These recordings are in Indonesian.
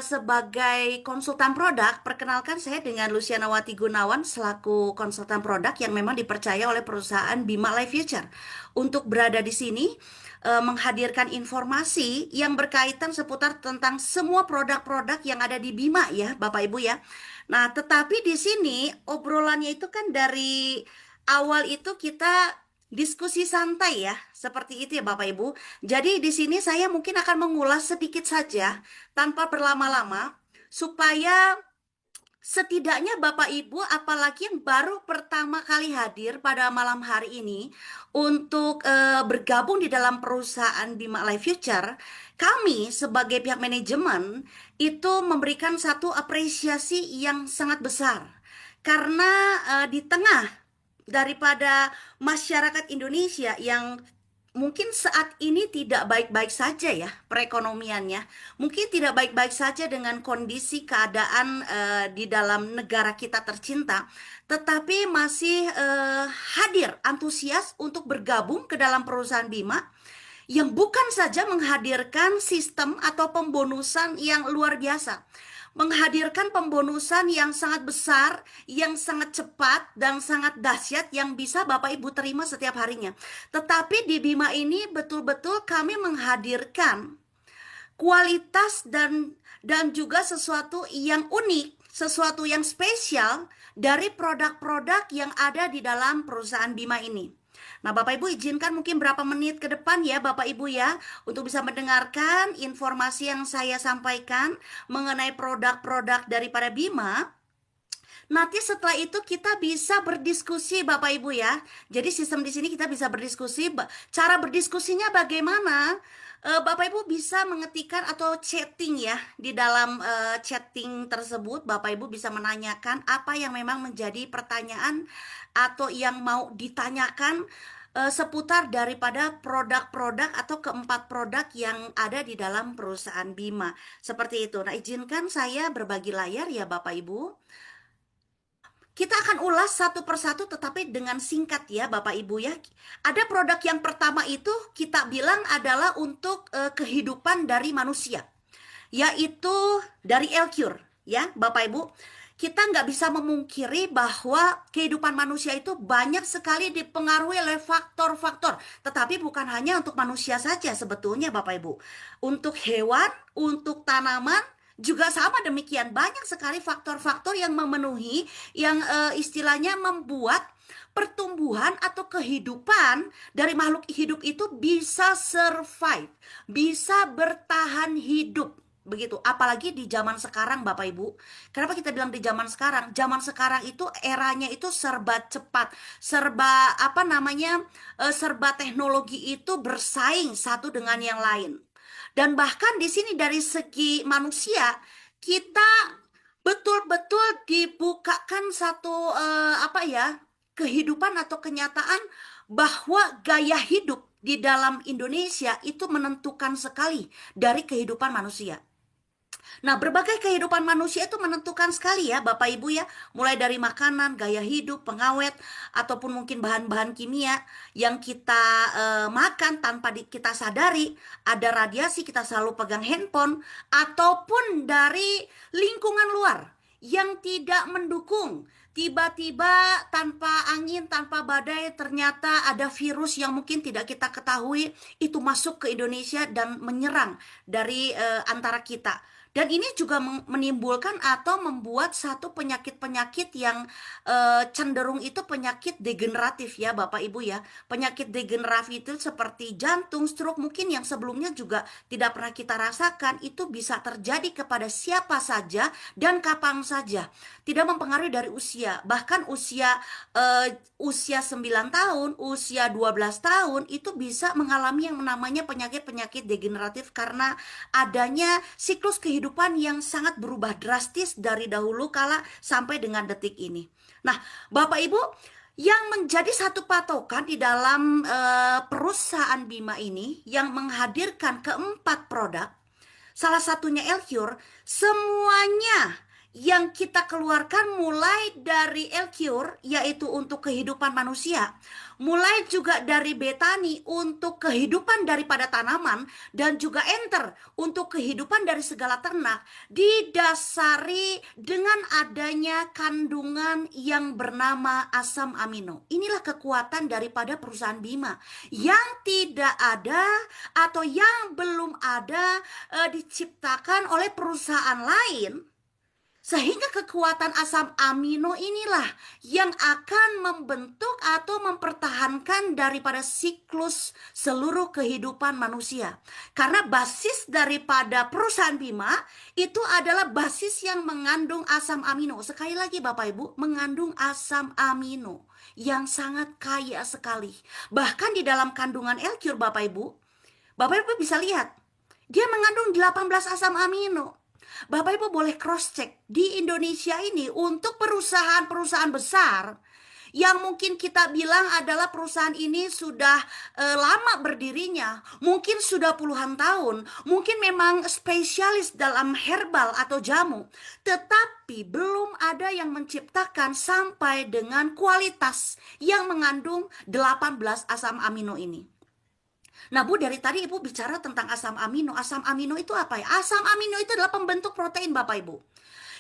sebagai konsultan produk, perkenalkan saya dengan Luciana Wati Gunawan selaku konsultan produk yang memang dipercaya oleh perusahaan Bima Life Future untuk berada di sini menghadirkan informasi yang berkaitan seputar tentang semua produk-produk yang ada di Bima ya, Bapak Ibu ya. Nah, tetapi di sini obrolannya itu kan dari awal itu kita diskusi santai ya, seperti itu ya Bapak Ibu. Jadi di sini saya mungkin akan mengulas sedikit saja tanpa berlama-lama supaya setidaknya Bapak Ibu apalagi yang baru pertama kali hadir pada malam hari ini untuk bergabung di dalam perusahaan Bima Life Future, kami sebagai pihak manajemen itu memberikan satu apresiasi yang sangat besar. Karena di tengah daripada masyarakat Indonesia yang mungkin saat ini tidak baik-baik saja ya perekonomiannya. Mungkin tidak baik-baik saja dengan kondisi keadaan di dalam negara kita tercinta, tetapi masih hadir antusias untuk bergabung ke dalam perusahaan Bima yang bukan saja menghadirkan sistem atau pembonusan yang luar biasa, menghadirkan pembonusan yang sangat besar, yang sangat cepat, dan sangat dahsyat yang bisa Bapak Ibu terima setiap harinya. Tetapi di Bima ini betul-betul kami menghadirkan kualitas dan juga sesuatu yang unik, sesuatu yang spesial dari produk-produk yang ada di dalam perusahaan Bima ini. Nah, Bapak Ibu izinkan mungkin berapa menit ke depan ya Bapak Ibu ya untuk bisa mendengarkan informasi yang saya sampaikan mengenai produk-produk daripada Bima. Nanti setelah itu kita bisa berdiskusi Bapak Ibu ya. Jadi sistem di sini kita bisa berdiskusi. Cara berdiskusinya bagaimana? Bapak Ibu bisa mengetikkan atau chatting ya di dalam chatting tersebut. Bapak Ibu bisa menanyakan apa yang memang menjadi pertanyaan atau yang mau ditanyakan seputar daripada produk-produk atau keempat produk yang ada di dalam perusahaan Bima. Seperti itu. Nah, izinkan saya berbagi layar ya Bapak Ibu. Kita akan ulas satu persatu tetapi dengan singkat ya Bapak Ibu ya. Ada produk yang pertama itu kita bilang adalah untuk kehidupan dari manusia. Yaitu dari Elcure ya Bapak Ibu. Kita nggak bisa memungkiri bahwa kehidupan manusia itu banyak sekali dipengaruhi oleh faktor-faktor. Tetapi bukan hanya untuk manusia saja sebetulnya Bapak Ibu. Untuk hewan, untuk tanaman, juga sama demikian. Banyak sekali faktor-faktor yang memenuhi, yang istilahnya membuat pertumbuhan atau kehidupan dari makhluk hidup itu bisa survive, bisa bertahan hidup. Begitu, apalagi di zaman sekarang Bapak Ibu. Kenapa kita bilang di zaman sekarang? Zaman sekarang itu eranya itu serba cepat, serba apa namanya? Serba teknologi itu bersaing satu dengan yang lain. Dan bahkan di sini dari segi manusia, kita betul-betul dibukakan satu apa ya, kehidupan atau kenyataan bahwa gaya hidup di dalam Indonesia itu menentukan sekali dari kehidupan manusia. Nah, berbagai kehidupan manusia itu menentukan sekali ya, Bapak Ibu ya, mulai dari makanan, gaya hidup, pengawet, ataupun mungkin bahan-bahan kimia yang kita makan tanpa kita sadari, ada radiasi, kita selalu pegang handphone, ataupun dari lingkungan luar yang tidak mendukung. Tiba-tiba tanpa angin, tanpa badai, ternyata ada virus yang mungkin tidak kita ketahui itu masuk ke Indonesia dan menyerang dari antara kita. Dan ini juga menimbulkan atau membuat satu penyakit-penyakit yang cenderung itu penyakit degeneratif ya Bapak Ibu ya. Penyakit degeneratif itu seperti jantung, stroke mungkin yang sebelumnya juga tidak pernah kita rasakan itu bisa terjadi kepada siapa saja dan kapan saja. Tidak mempengaruhi dari usia. Bahkan usia 9 tahun, usia 12 tahun itu bisa mengalami yang namanya penyakit-penyakit degeneratif karena adanya siklus kehidupan yang sangat berubah drastis dari dahulu kala sampai dengan detik ini. Nah, Bapak Ibu, yang menjadi satu patokan di dalam perusahaan Bima ini yang menghadirkan keempat produk, salah satunya Elcure, semuanya yang kita keluarkan mulai dari Elcure, yaitu untuk kehidupan manusia, mulai juga dari Betani untuk kehidupan daripada tanaman, dan juga Enter untuk kehidupan dari segala ternak, didasari dengan adanya kandungan yang bernama asam amino. Inilah kekuatan daripada perusahaan Bima yang tidak ada atau yang belum ada diciptakan oleh perusahaan lain, sehingga kekuatan asam amino inilah yang akan membentuk atau mempertahankan daripada siklus seluruh kehidupan manusia. Karena basis daripada perusahaan Bima itu adalah basis yang mengandung asam amino. Sekali lagi Bapak Ibu, mengandung asam amino yang sangat kaya sekali. Bahkan di dalam kandungan Elcure Bapak Ibu bisa lihat, dia mengandung 18 asam amino. Bapak Ibu boleh cross check di Indonesia ini untuk perusahaan-perusahaan besar yang mungkin kita bilang adalah perusahaan ini sudah lama berdirinya, mungkin sudah puluhan tahun, mungkin memang spesialis dalam herbal atau jamu, tetapi belum ada yang menciptakan sampai dengan kualitas yang mengandung 18 asam amino ini. Nah Bu, dari tadi Ibu bicara tentang asam amino. Asam amino itu apa ya? Asam amino itu adalah pembentuk protein Bapak Ibu,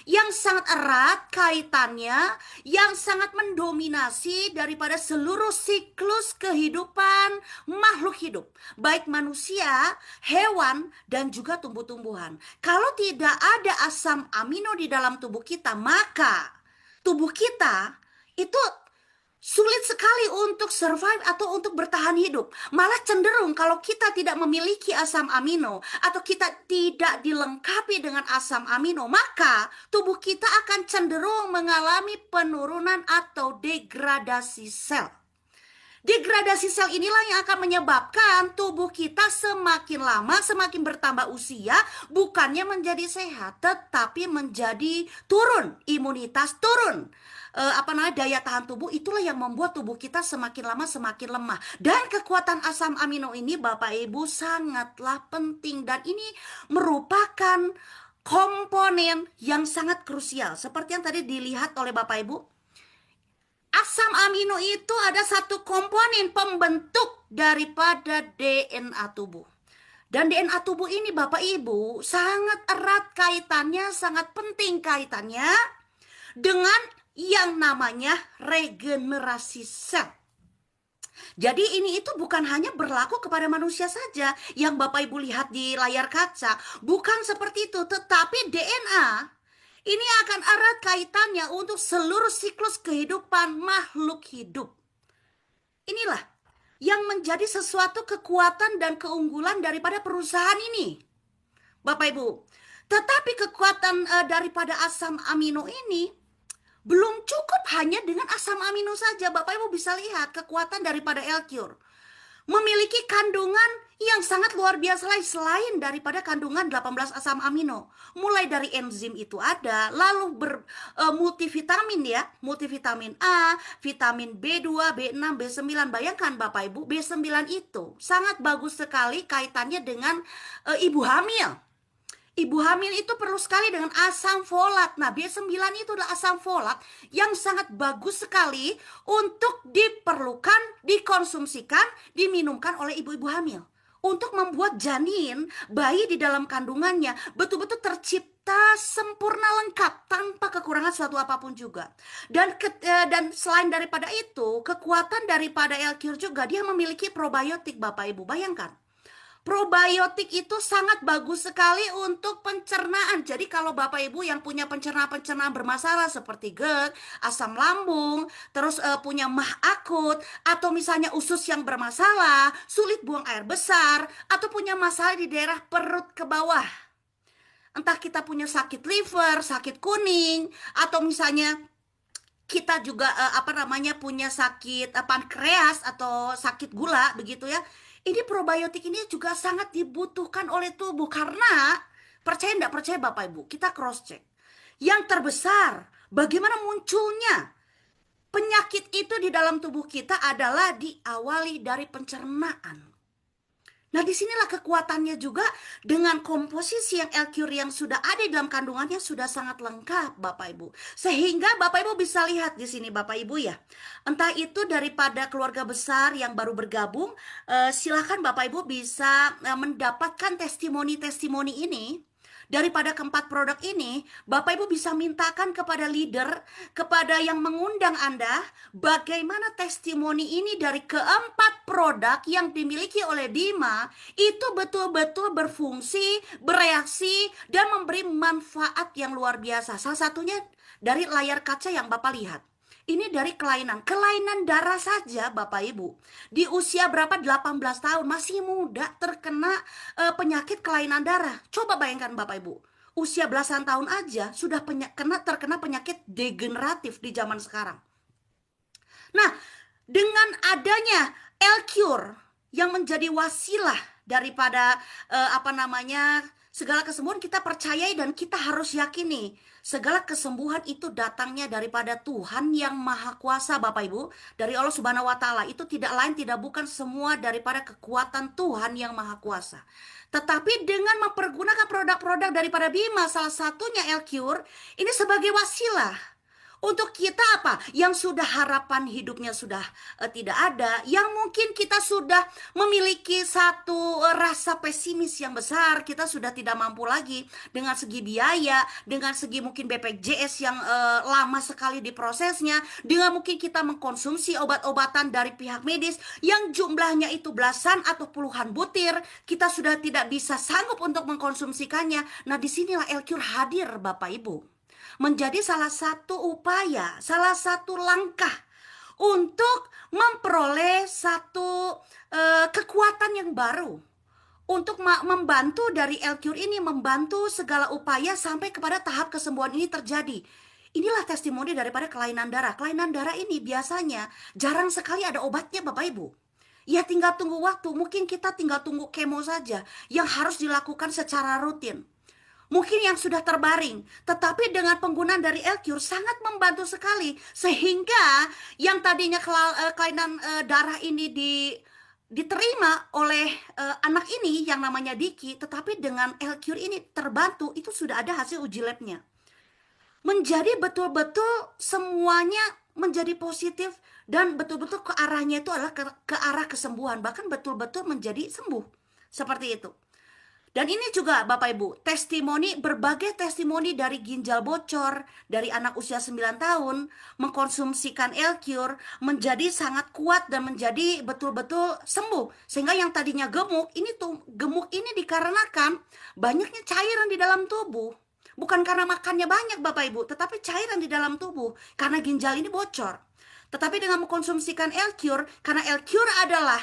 yang sangat erat kaitannya, yang sangat mendominasi daripada seluruh siklus kehidupan makhluk hidup, baik manusia, hewan, dan juga tumbuh-tumbuhan. Kalau tidak ada asam amino di dalam tubuh kita, maka tubuh kita itu sulit sekali untuk survive atau untuk bertahan hidup. Malah cenderung kalau kita tidak memiliki asam amino atau kita tidak dilengkapi dengan asam amino, maka tubuh kita akan cenderung mengalami penurunan atau degradasi sel. Degradasi sel inilah yang akan menyebabkan tubuh kita semakin lama, semakin bertambah usia, bukannya menjadi sehat, tetapi menjadi turun, imunitas turun. Daya tahan tubuh, itulah yang membuat tubuh kita semakin lama semakin lemah. Dan kekuatan asam amino ini Bapak Ibu sangatlah penting, dan ini merupakan komponen yang sangat krusial. Seperti yang tadi dilihat oleh Bapak Ibu, asam amino itu ada satu komponen pembentuk daripada DNA tubuh. Dan DNA tubuh ini Bapak Ibu sangat erat kaitannya, sangat penting kaitannya dengan yang namanya regenerasi sel. Jadi ini itu bukan hanya berlaku kepada manusia saja yang Bapak Ibu lihat di layar kaca. Bukan seperti itu, tetapi DNA ini akan erat kaitannya untuk seluruh siklus kehidupan makhluk hidup. Inilah yang menjadi sesuatu kekuatan dan keunggulan daripada perusahaan ini, Bapak Ibu. Tetapi kekuatan daripada asam amino ini belum cukup hanya dengan asam amino saja. Bapak Ibu bisa lihat kekuatan daripada Elcure memiliki kandungan yang sangat luar biasa lain selain daripada kandungan 18 asam amino. Mulai dari enzim itu ada, lalu multivitamin ya, multivitamin A, vitamin B2, B6, B9. Bayangkan Bapak Ibu, B9 itu sangat bagus sekali kaitannya dengan ibu hamil. Ibu hamil itu perlu sekali dengan asam folat. Nah, B9 itu adalah asam folat yang sangat bagus sekali untuk diperlukan, dikonsumsikan, diminumkan oleh ibu-ibu hamil. Untuk membuat janin, bayi di dalam kandungannya betul-betul tercipta sempurna lengkap tanpa kekurangan suatu apapun juga. Dan selain daripada itu, kekuatan daripada Elcure juga, dia memiliki probiotik Bapak Ibu. Bayangkan. Probiotik itu sangat bagus sekali untuk pencernaan. Jadi kalau Bapak Ibu yang punya pencernaan bermasalah seperti GERD, asam lambung, terus punya mah akut, atau misalnya usus yang bermasalah, sulit buang air besar, atau punya masalah di daerah perut ke bawah. Entah kita punya sakit liver, sakit kuning, atau misalnya kita juga punya sakit pankreas atau sakit gula begitu ya. Ini probiotik ini juga sangat dibutuhkan oleh tubuh karena percaya enggak percaya Bapak Ibu, kita cross check. Yang terbesar, bagaimana munculnya penyakit itu di dalam tubuh kita adalah diawali dari pencernaan. Nah, disinilah kekuatannya juga dengan komposisi yang L-Cure yang sudah ada di dalam kandungannya sudah sangat lengkap, Bapak Ibu. Sehingga Bapak Ibu bisa lihat di sini, Bapak Ibu ya. Entah itu daripada keluarga besar yang baru bergabung, silakan Bapak Ibu bisa mendapatkan testimoni-testimoni ini. Daripada keempat produk ini, Bapak Ibu bisa mintakan kepada leader, kepada yang mengundang Anda, bagaimana testimoni ini dari keempat produk yang dimiliki oleh Bima itu betul-betul berfungsi, bereaksi, dan memberi manfaat yang luar biasa. Salah satunya dari layar kaca yang Bapak lihat. Ini dari kelainan darah saja Bapak Ibu. Di usia berapa? 18 tahun, masih muda terkena penyakit kelainan darah. Coba bayangkan Bapak Ibu. Usia belasan tahun aja sudah terkena penyakit degeneratif di zaman sekarang. Nah, dengan adanya L-Cure yang menjadi wasilah daripada segala kesembuhan, kita percayai dan kita harus yakini segala kesembuhan itu datangnya daripada Tuhan yang Maha Kuasa, Bapak Ibu, dari Allah Subhanahu wa Ta'ala. Itu tidak lain tidak bukan semua daripada kekuatan Tuhan yang Maha Kuasa. Tetapi dengan mempergunakan produk-produk daripada Bima, salah satunya L-Cure, ini sebagai wasilah untuk kita yang sudah harapan hidupnya sudah tidak ada, yang mungkin kita sudah memiliki satu rasa pesimis yang besar, kita sudah tidak mampu lagi dengan segi biaya, dengan segi mungkin BPJS yang lama sekali diprosesnya, dengan mungkin kita mengkonsumsi obat-obatan dari pihak medis yang jumlahnya itu belasan atau puluhan butir, kita sudah tidak bisa sanggup untuk mengkonsumsikannya. Nah, disinilah L-Cure hadir Bapak Ibu, menjadi salah satu upaya, salah satu langkah untuk memperoleh satu kekuatan yang baru untuk membantu dari L-Cure ini, membantu segala upaya sampai kepada tahap kesembuhan ini terjadi. Inilah testimoni daripada kelainan darah. Kelainan darah ini biasanya jarang sekali ada obatnya Bapak Ibu. Ya tinggal tunggu waktu, mungkin kita tinggal tunggu kemo saja yang harus dilakukan secara rutin. Mungkin yang sudah terbaring, tetapi dengan penggunaan dari L-Cure sangat membantu sekali. Sehingga yang tadinya kelainan darah ini diterima oleh anak ini yang namanya Diki, tetapi dengan L-Cure ini terbantu, itu sudah ada hasil uji labnya. Menjadi betul-betul semuanya menjadi positif dan betul-betul ke arahnya itu adalah ke arah kesembuhan, bahkan betul-betul menjadi sembuh. Seperti itu. Dan ini juga Bapak Ibu, berbagai testimoni dari ginjal bocor, dari anak usia 9 tahun, mengkonsumsikan L-Cure, menjadi sangat kuat dan menjadi betul-betul sembuh. Sehingga yang tadinya gemuk ini dikarenakan banyaknya cairan di dalam tubuh. Bukan karena makannya banyak Bapak Ibu, tetapi cairan di dalam tubuh, karena ginjal ini bocor. Tetapi dengan mengkonsumsikan L-Cure, karena L-Cure adalah,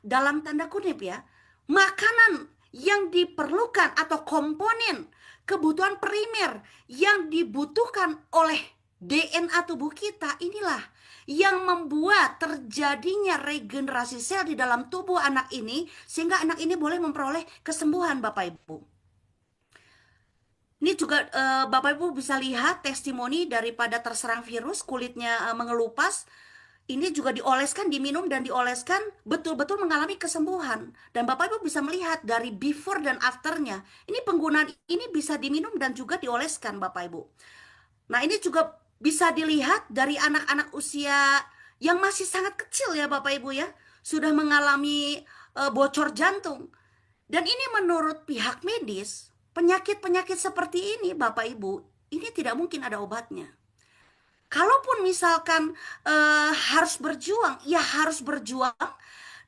dalam tanda kutip ya, makanan yang diperlukan atau komponen kebutuhan primer yang dibutuhkan oleh DNA tubuh kita, inilah yang membuat terjadinya regenerasi sel di dalam tubuh anak ini, sehingga anak ini boleh memperoleh kesembuhan Bapak Ibu. Ini juga Bapak Ibu bisa lihat testimoni daripada terserang virus, kulitnya mengelupas. Ini juga dioleskan, diminum dan dioleskan, betul-betul mengalami kesembuhan. Dan Bapak Ibu bisa melihat dari before dan afternya. Ini penggunaan ini bisa diminum dan juga dioleskan Bapak Ibu. Nah, ini juga bisa dilihat dari anak-anak usia yang masih sangat kecil ya Bapak Ibu ya. Sudah mengalami bocor jantung. Dan ini menurut pihak medis, penyakit-penyakit seperti ini Bapak Ibu, ini tidak mungkin ada obatnya. Kalaupun misalkan harus berjuang, ya harus berjuang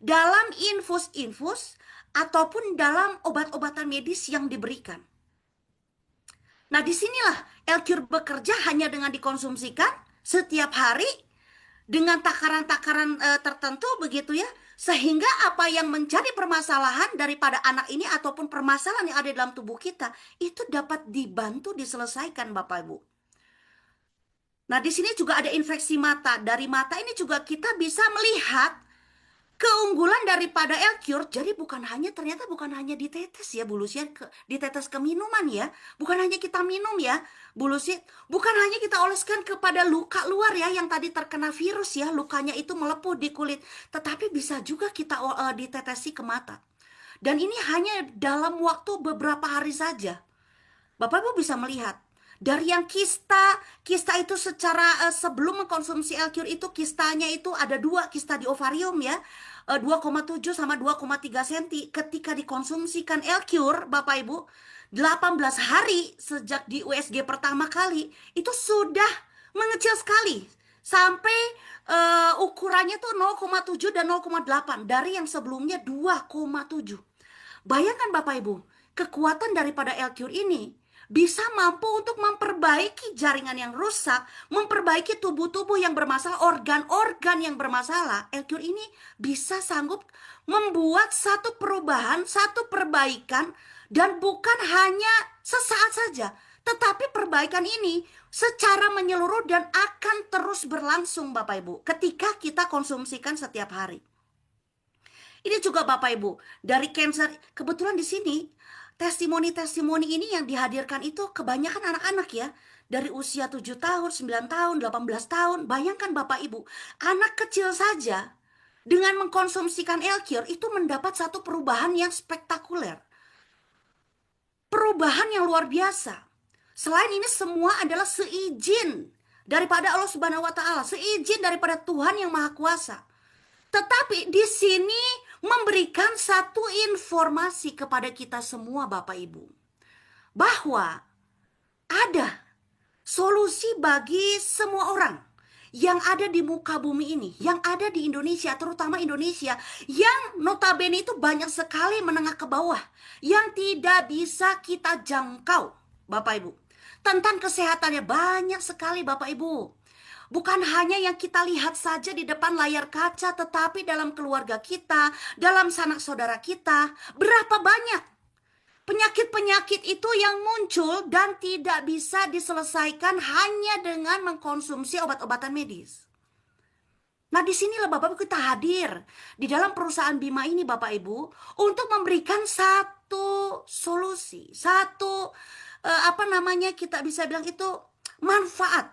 dalam infus-infus ataupun dalam obat-obatan medis yang diberikan. Nah, disinilah L-Cure bekerja hanya dengan dikonsumsikan setiap hari dengan takaran-takaran tertentu begitu ya, sehingga apa yang menjadi permasalahan daripada anak ini ataupun permasalahan yang ada dalam tubuh kita itu dapat dibantu diselesaikan Bapak Ibu. Nah, di sini juga ada infeksi mata. Dari mata ini juga kita bisa melihat keunggulan daripada L-Cure. Jadi ternyata bukan hanya ditetes ya Bu Lucy, ditetes ke minuman ya. Bukan hanya kita minum ya Bu Lucy. Bukan hanya kita oleskan kepada luka luar ya yang tadi terkena virus ya. Lukanya itu melepuh di kulit. Tetapi bisa juga kita ditetesi ke mata. Dan ini hanya dalam waktu beberapa hari saja. Bapak Ibu bisa melihat dari yang kista itu secara sebelum mengkonsumsi L-Cure itu kistanya itu ada dua kista di ovarium ya, 2,7 sama 2,3 cm. Ketika dikonsumsikan L-Cure, Bapak Ibu, 18 hari sejak di USG pertama kali itu sudah mengecil sekali sampai ukurannya tuh 0,7 dan 0,8 dari yang sebelumnya 2,7. Bayangkan Bapak Ibu, kekuatan daripada L-Cure ini bisa mampu untuk memperbaiki jaringan yang rusak, memperbaiki tubuh-tubuh yang bermasalah, organ-organ yang bermasalah. L-Cure ini bisa sanggup membuat satu perubahan, satu perbaikan, dan bukan hanya sesaat saja, tetapi perbaikan ini secara menyeluruh dan akan terus berlangsung Bapak Ibu ketika kita konsumsikan setiap hari. Ini juga Bapak Ibu, dari cancer, kebetulan di sini testimoni-testimoni ini yang dihadirkan itu kebanyakan anak-anak ya. Dari usia 7 tahun, 9 tahun, 18 tahun. Bayangkan Bapak Ibu, anak kecil saja dengan mengkonsumsikan L-Cure itu mendapat satu perubahan yang spektakuler. Perubahan yang luar biasa. Selain ini semua adalah seizin daripada Allah Subhanahu wa taala, seizin daripada Tuhan yang Maha Kuasa. Tetapi di sini memberikan satu informasi kepada kita semua Bapak Ibu, bahwa ada solusi bagi semua orang yang ada di muka bumi ini, yang ada di Indonesia, terutama Indonesia, yang notabene itu banyak sekali menengah ke bawah, yang tidak bisa kita jangkau Bapak Ibu. Tentang kesehatannya banyak sekali Bapak Ibu. Bukan hanya yang kita lihat saja di depan layar kaca, tetapi dalam keluarga kita, dalam sanak saudara kita, berapa banyak penyakit-penyakit itu yang muncul dan tidak bisa diselesaikan hanya dengan mengkonsumsi obat-obatan medis. Nah, disinilah Bapak Ibu kita hadir di dalam perusahaan Bima ini Bapak Ibu untuk memberikan satu solusi, satu kita bisa bilang itu manfaat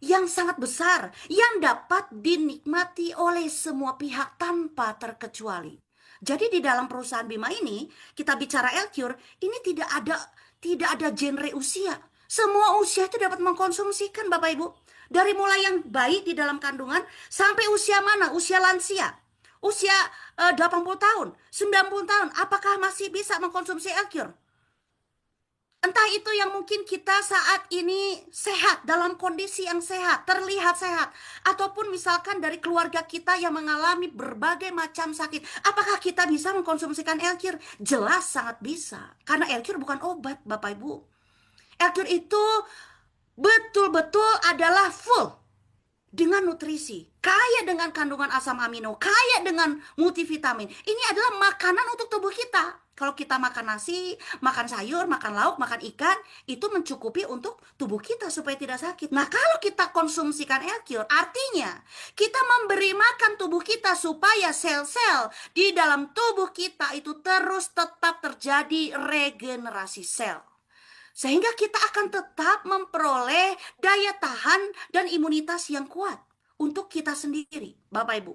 yang sangat besar yang dapat dinikmati oleh semua pihak tanpa terkecuali. Jadi di dalam perusahaan Bima ini, kita bicara L-Cure, ini tidak ada genre usia. Semua usia itu dapat mengkonsumsikan Bapak Ibu. Dari mulai yang bayi di dalam kandungan sampai usia mana? Usia lansia. Usia 80 tahun, 90 tahun, apakah masih bisa mengkonsumsi L-Cure? Entah itu yang mungkin kita saat ini sehat, dalam kondisi yang sehat, terlihat sehat. Ataupun misalkan dari keluarga kita yang mengalami berbagai macam sakit. Apakah kita bisa mengkonsumsikan L-Cure? Jelas sangat bisa. Karena L-Cure bukan obat Bapak Ibu. L-Cure itu betul-betul adalah full dengan nutrisi. Kaya dengan kandungan asam amino, kaya dengan multivitamin. Ini adalah makanan untuk tubuh kita. Kalau kita makan nasi, makan sayur, makan lauk, makan ikan, itu mencukupi untuk tubuh kita supaya tidak sakit. Nah, kalau kita konsumsikan L-Cure, artinya kita memberi makan tubuh kita supaya sel-sel di dalam tubuh kita itu terus tetap terjadi regenerasi sel. Sehingga kita akan tetap memperoleh daya tahan dan imunitas yang kuat untuk kita sendiri, Bapak Ibu.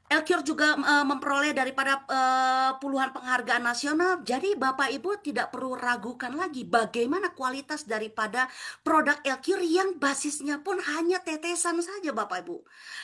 L-Cure juga memperoleh daripada puluhan penghargaan nasional. Jadi Bapak Ibu tidak perlu ragukan lagi bagaimana kualitas daripada produk L-Cure yang basisnya pun hanya tetesan saja Bapak Ibu.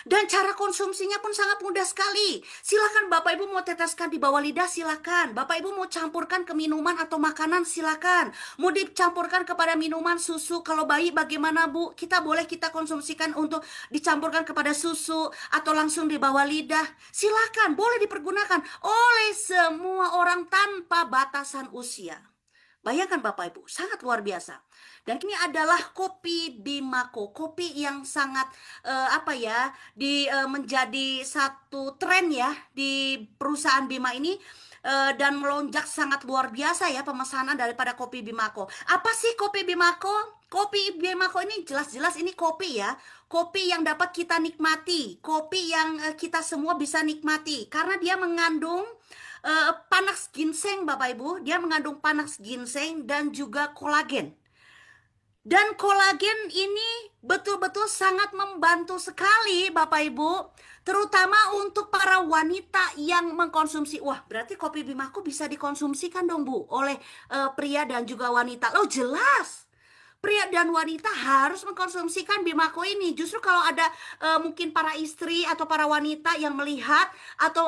Dan cara konsumsinya pun sangat mudah sekali. Silakan Bapak Ibu mau teteskan di bawah lidah, silakan. Bapak Ibu mau campurkan ke minuman atau makanan, silakan. Mau dicampurkan kepada minuman, susu. Kalau bayi bagaimana Bu? Kita konsumsikan untuk dicampurkan kepada susu atau langsung di bawah lidah. Silakan, boleh dipergunakan oleh semua orang tanpa batasan usia. Bayangkan Bapak Ibu, sangat luar biasa. Dan ini adalah kopi Bimako, kopi yang sangat menjadi satu tren ya di perusahaan Bima ini. Dan melonjak sangat luar biasa ya pemesanan daripada kopi Bimako. Apa sih kopi Bimako? Kopi Bimako ini jelas-jelas ini kopi ya. Kopi yang dapat kita nikmati. Kopi yang kita semua bisa nikmati. Karena dia mengandung panas ginseng Bapak Ibu. Dia mengandung panas ginseng dan juga kolagen. Dan kolagen ini betul-betul sangat membantu sekali Bapak Ibu Terutama untuk para wanita yang mengkonsumsi. Wah, berarti kopi Bimaku bisa dikonsumsikan dong, Bu, oleh pria dan juga wanita. Loh, jelas. Pria dan wanita harus mengkonsumsikan Bimako ini. Justru kalau ada mungkin para istri atau para wanita yang melihat atau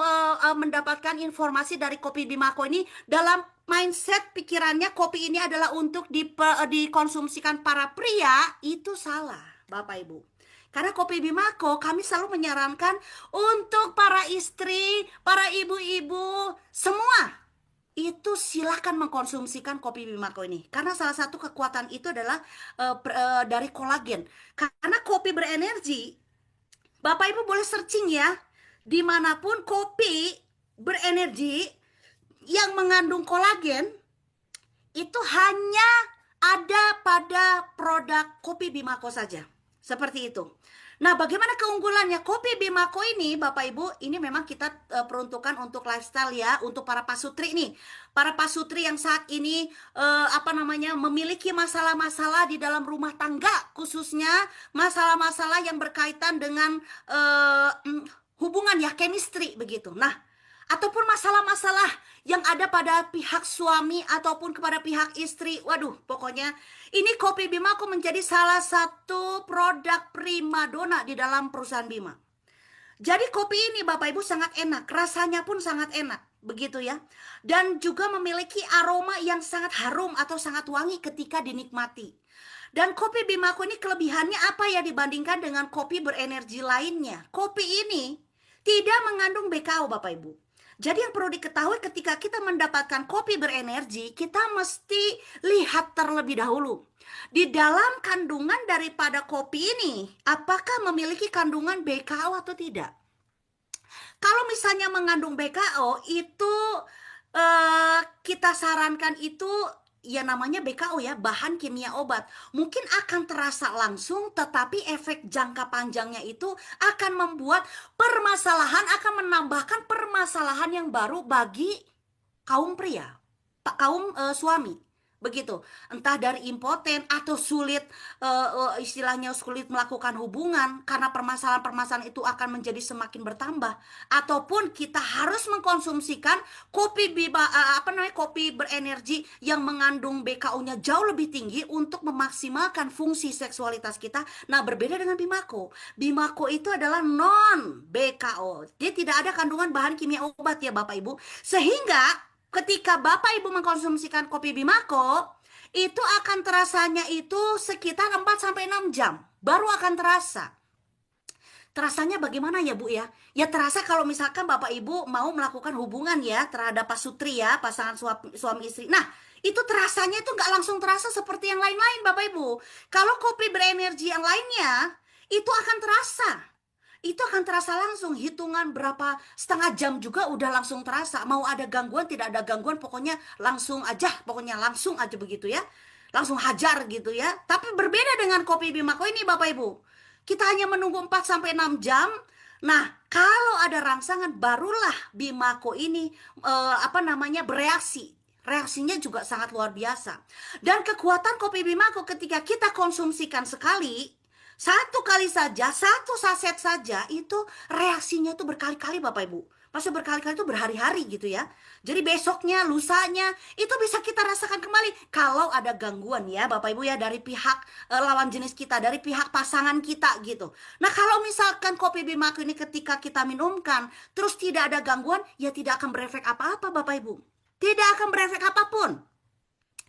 mendapatkan informasi dari kopi Bimako ini, dalam mindset pikirannya kopi ini adalah untuk dikonsumsikan para pria, itu salah, Bapak Ibu. Karena kopi Bimako kami selalu menyarankan untuk para istri, para ibu-ibu, semua itu silakan mengkonsumsikan kopi Bimako ini. Karena salah satu kekuatan itu adalah dari kolagen. Karena kopi berenergi, Bapak Ibu boleh searching ya, dimanapun kopi berenergi yang mengandung kolagen itu hanya ada pada produk kopi Bimako saja. Seperti itu. Nah, bagaimana keunggulannya kopi Bimako ini, Bapak Ibu? Ini memang kita peruntukan untuk lifestyle ya, untuk para pasutri nih. Para pasutri yang saat ini memiliki masalah-masalah di dalam rumah tangga, khususnya masalah-masalah yang berkaitan dengan hubungan ya, chemistry begitu. Nah, ataupun masalah-masalah yang ada pada pihak suami ataupun kepada pihak istri. Waduh, pokoknya ini kopi Bimako menjadi salah satu produk primadona di dalam perusahaan Bima. Jadi kopi ini Bapak Ibu sangat enak, rasanya pun sangat enak, begitu ya. Dan juga memiliki aroma yang sangat harum atau sangat wangi ketika dinikmati. Dan kopi Bimako ini kelebihannya apa ya dibandingkan dengan kopi berenergi lainnya? Kopi ini tidak mengandung BKO Bapak Ibu. Jadi yang perlu diketahui ketika kita mendapatkan kopi berenergi, kita mesti lihat terlebih dahulu. Di dalam kandungan daripada kopi ini, apakah memiliki kandungan BKO atau tidak? Kalau misalnya mengandung BKO, itu kita sarankan itu ya namanya BKO ya, bahan kimia obat. Mungkin akan terasa langsung, tetapi efek jangka panjangnya itu akan membuat akan menambahkan permasalahan yang baru bagi kaum pria, kaum suami. Begitu, entah dari impoten atau sulit istilahnya sulit melakukan hubungan karena permasalahan-permasalahan itu akan menjadi semakin bertambah, ataupun kita harus mengkonsumsikan kopi berenergi yang mengandung BKO-nya jauh lebih tinggi untuk memaksimalkan fungsi seksualitas kita. Nah, berbeda dengan Bimako. Bimako itu adalah non BKO. Dia tidak ada kandungan bahan kimia obat ya Bapak Ibu. Sehingga ketika Bapak Ibu mengkonsumsikan kopi Bimako, itu akan terasanya itu sekitar 4-6 jam. Baru akan terasa. Terasanya bagaimana ya Bu ya? Ya terasa kalau misalkan Bapak Ibu mau melakukan hubungan ya terhadap pasutri ya, pasangan suami istri. Nah, itu terasanya itu nggak langsung terasa seperti yang lain-lain Bapak Ibu. Kalau kopi berenergi yang lainnya, itu akan terasa. Itu akan terasa langsung, hitungan berapa setengah jam juga udah langsung terasa. Mau ada gangguan tidak ada gangguan, pokoknya langsung aja begitu ya, langsung hajar gitu ya. Tapi berbeda dengan kopi Bimako ini Bapak Ibu, kita hanya menunggu 4-6 jam. Nah, kalau ada rangsangan barulah Bimako ini bereaksi. Reaksinya juga sangat luar biasa. Dan kekuatan kopi Bimako ketika kita konsumsikan sekali, satu kali saja, satu saset saja, itu reaksinya tuh berkali-kali Bapak Ibu. Maksudnya berkali-kali itu berhari-hari gitu ya. Jadi besoknya, lusanya, itu bisa kita rasakan kembali. Kalau ada gangguan ya Bapak Ibu ya, dari pihak lawan jenis kita, dari pihak pasangan kita gitu. Nah, kalau misalkan kopi Bimako ini ketika kita minumkan, terus tidak ada gangguan, ya tidak akan berefek apa-apa Bapak Ibu. Tidak akan berefek apapun.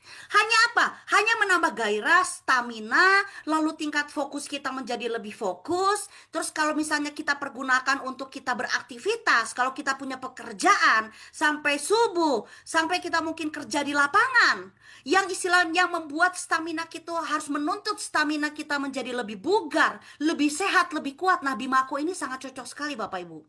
Hanya apa? Hanya menambah gairah, stamina, lalu tingkat fokus kita menjadi lebih fokus. Terus kalau misalnya kita pergunakan untuk kita beraktivitas, kalau kita punya pekerjaan sampai subuh, sampai kita mungkin kerja di lapangan, yang istilahnya membuat stamina kita harus menuntut stamina kita menjadi lebih bugar, lebih sehat, lebih kuat. Nah, Bimako ini sangat cocok sekali Bapak Ibu.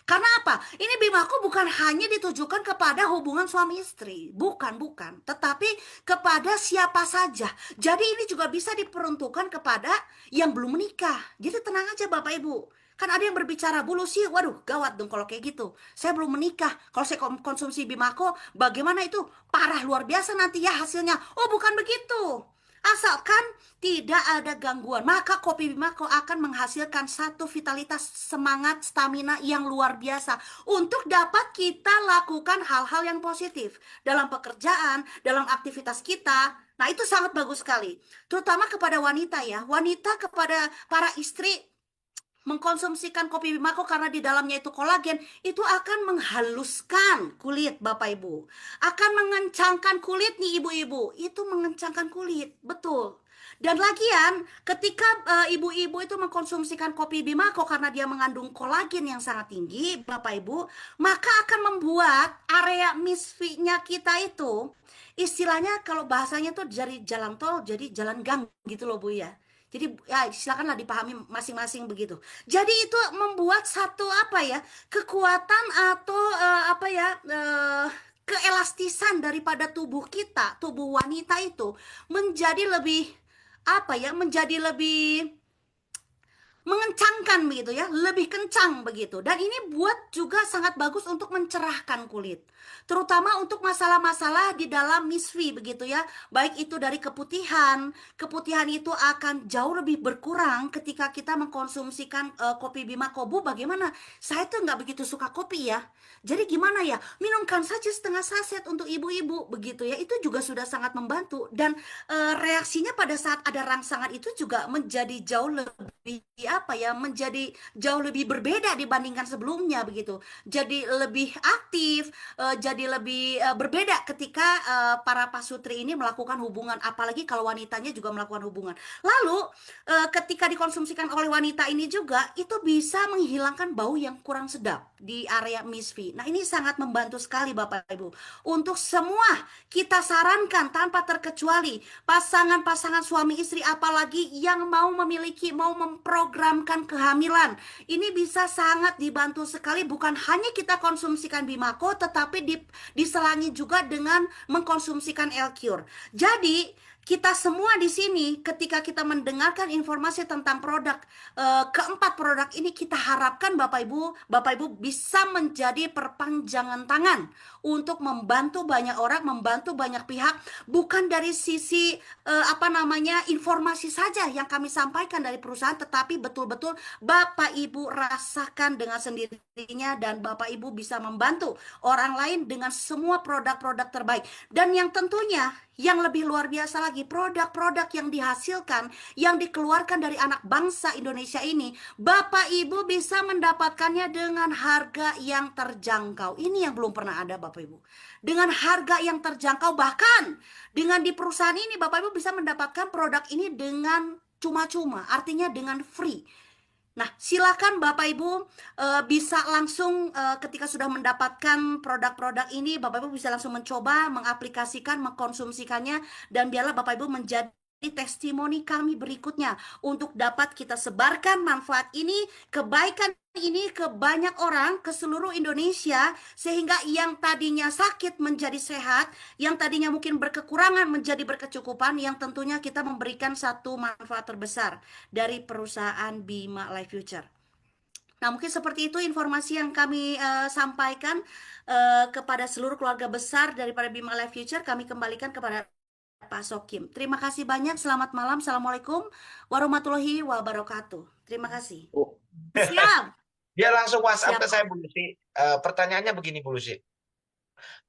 Karena apa? Ini Bimako bukan hanya ditujukan kepada hubungan suami istri. Bukan. Tetapi kepada siapa saja. Jadi ini juga bisa diperuntukkan kepada yang belum menikah. Jadi tenang aja Bapak Ibu. Kan ada yang berbicara bulu sih, waduh gawat dong kalau kayak gitu. Saya belum menikah, kalau saya konsumsi Bimako, bagaimana itu? Parah luar biasa nanti ya hasilnya. Oh bukan begitu. Asalkan tidak ada gangguan, maka kopi Bimako akan menghasilkan satu vitalitas, semangat, stamina yang luar biasa untuk dapat kita lakukan hal-hal yang positif dalam pekerjaan, dalam aktivitas kita. Nah, itu sangat bagus sekali, terutama kepada wanita ya, wanita, kepada para istri. Mengkonsumsikan kopi Bimako karena di dalamnya itu kolagen, itu akan menghaluskan kulit Bapak Ibu. Akan mengencangkan kulit nih ibu-ibu. Itu mengencangkan kulit, betul. Dan lagian ketika ibu-ibu itu mengkonsumsikan kopi Bimako karena dia mengandung kolagen yang sangat tinggi, Bapak Ibu, maka akan membuat area misfinya kita itu, istilahnya kalau bahasanya tuh dari jalan tol jadi jalan gang gitu loh Bu ya. Jadi ya silakanlah dipahami masing-masing begitu. Jadi itu membuat satu apa ya, kekuatan atau apa ya, keelastisan daripada tubuh kita, tubuh wanita itu menjadi lebih apa ya, menjadi lebih mengencangkan begitu ya, lebih kencang begitu. Dan ini buat juga sangat bagus untuk mencerahkan kulit, terutama untuk masalah-masalah di dalam misfi begitu ya. Baik itu dari keputihan, keputihan itu akan jauh lebih berkurang ketika kita mengkonsumsikan kopi Bima Kobu. Bagaimana? Saya tuh nggak begitu suka kopi ya. Jadi gimana ya? Minumkan saja setengah saset untuk ibu-ibu begitu ya. Itu juga sudah sangat membantu dan reaksinya pada saat ada rangsangan itu juga menjadi jauh lebih apa ya, menjadi jauh lebih berbeda dibandingkan sebelumnya begitu. Jadi lebih aktif, jadi lebih berbeda ketika para pasutri ini melakukan hubungan, apalagi kalau wanitanya juga melakukan hubungan. Lalu ketika dikonsumsikan oleh wanita ini juga itu bisa menghilangkan bau yang kurang sedap di area misfi. Nah, ini sangat membantu sekali Bapak Ibu. Untuk semua kita sarankan tanpa terkecuali pasangan-pasangan suami istri, apalagi yang mau memiliki, mau memprogramkan kehamilan. Ini bisa sangat dibantu sekali, bukan hanya kita konsumsikan Bimako, tetapi diselangi juga dengan mengkonsumsikan L-Cure. Jadi kita semua di sini ketika kita mendengarkan informasi tentang produk, keempat produk ini, kita harapkan Bapak Ibu bisa menjadi perpanjangan tangan untuk membantu banyak orang, membantu banyak pihak, bukan dari sisi apa namanya, informasi saja yang kami sampaikan dari perusahaan, tetapi betul-betul Bapak Ibu rasakan dengan sendirinya dan Bapak Ibu bisa membantu orang lain dengan semua produk-produk terbaik. Dan yang tentunya yang lebih luar biasa lagi, produk-produk yang dihasilkan, yang dikeluarkan dari anak bangsa Indonesia ini, Bapak Ibu bisa mendapatkannya dengan harga yang terjangkau. Ini yang belum pernah ada Bapak Ibu. Dengan harga yang terjangkau, bahkan dengan di perusahaan ini Bapak Ibu bisa mendapatkan produk ini dengan cuma-cuma, artinya dengan free. Nah, silakan Bapak Ibu bisa langsung ketika sudah mendapatkan produk-produk ini, Bapak Ibu bisa langsung mencoba, mengaplikasikan, mengkonsumsikannya, dan biarlah Bapak Ibu menjadi testimoni kami berikutnya untuk dapat kita sebarkan manfaat ini, kebaikan ini ke banyak orang, ke seluruh Indonesia, sehingga yang tadinya sakit menjadi sehat, yang tadinya mungkin berkekurangan menjadi berkecukupan, yang tentunya kita memberikan satu manfaat terbesar dari perusahaan Bima Life Future. Nah, mungkin seperti itu informasi yang kami sampaikan kepada seluruh keluarga besar daripada Bima Life Future. Kami kembalikan kepada Pak Sokim. Terima kasih banyak. Selamat malam. Assalamualaikum warahmatullahi wabarakatuh. Terima kasih. Oh. Siap. Dia langsung WhatsApp Siap. ke saya, Bu Lucy. Pertanyaannya begini, Bu Lucy.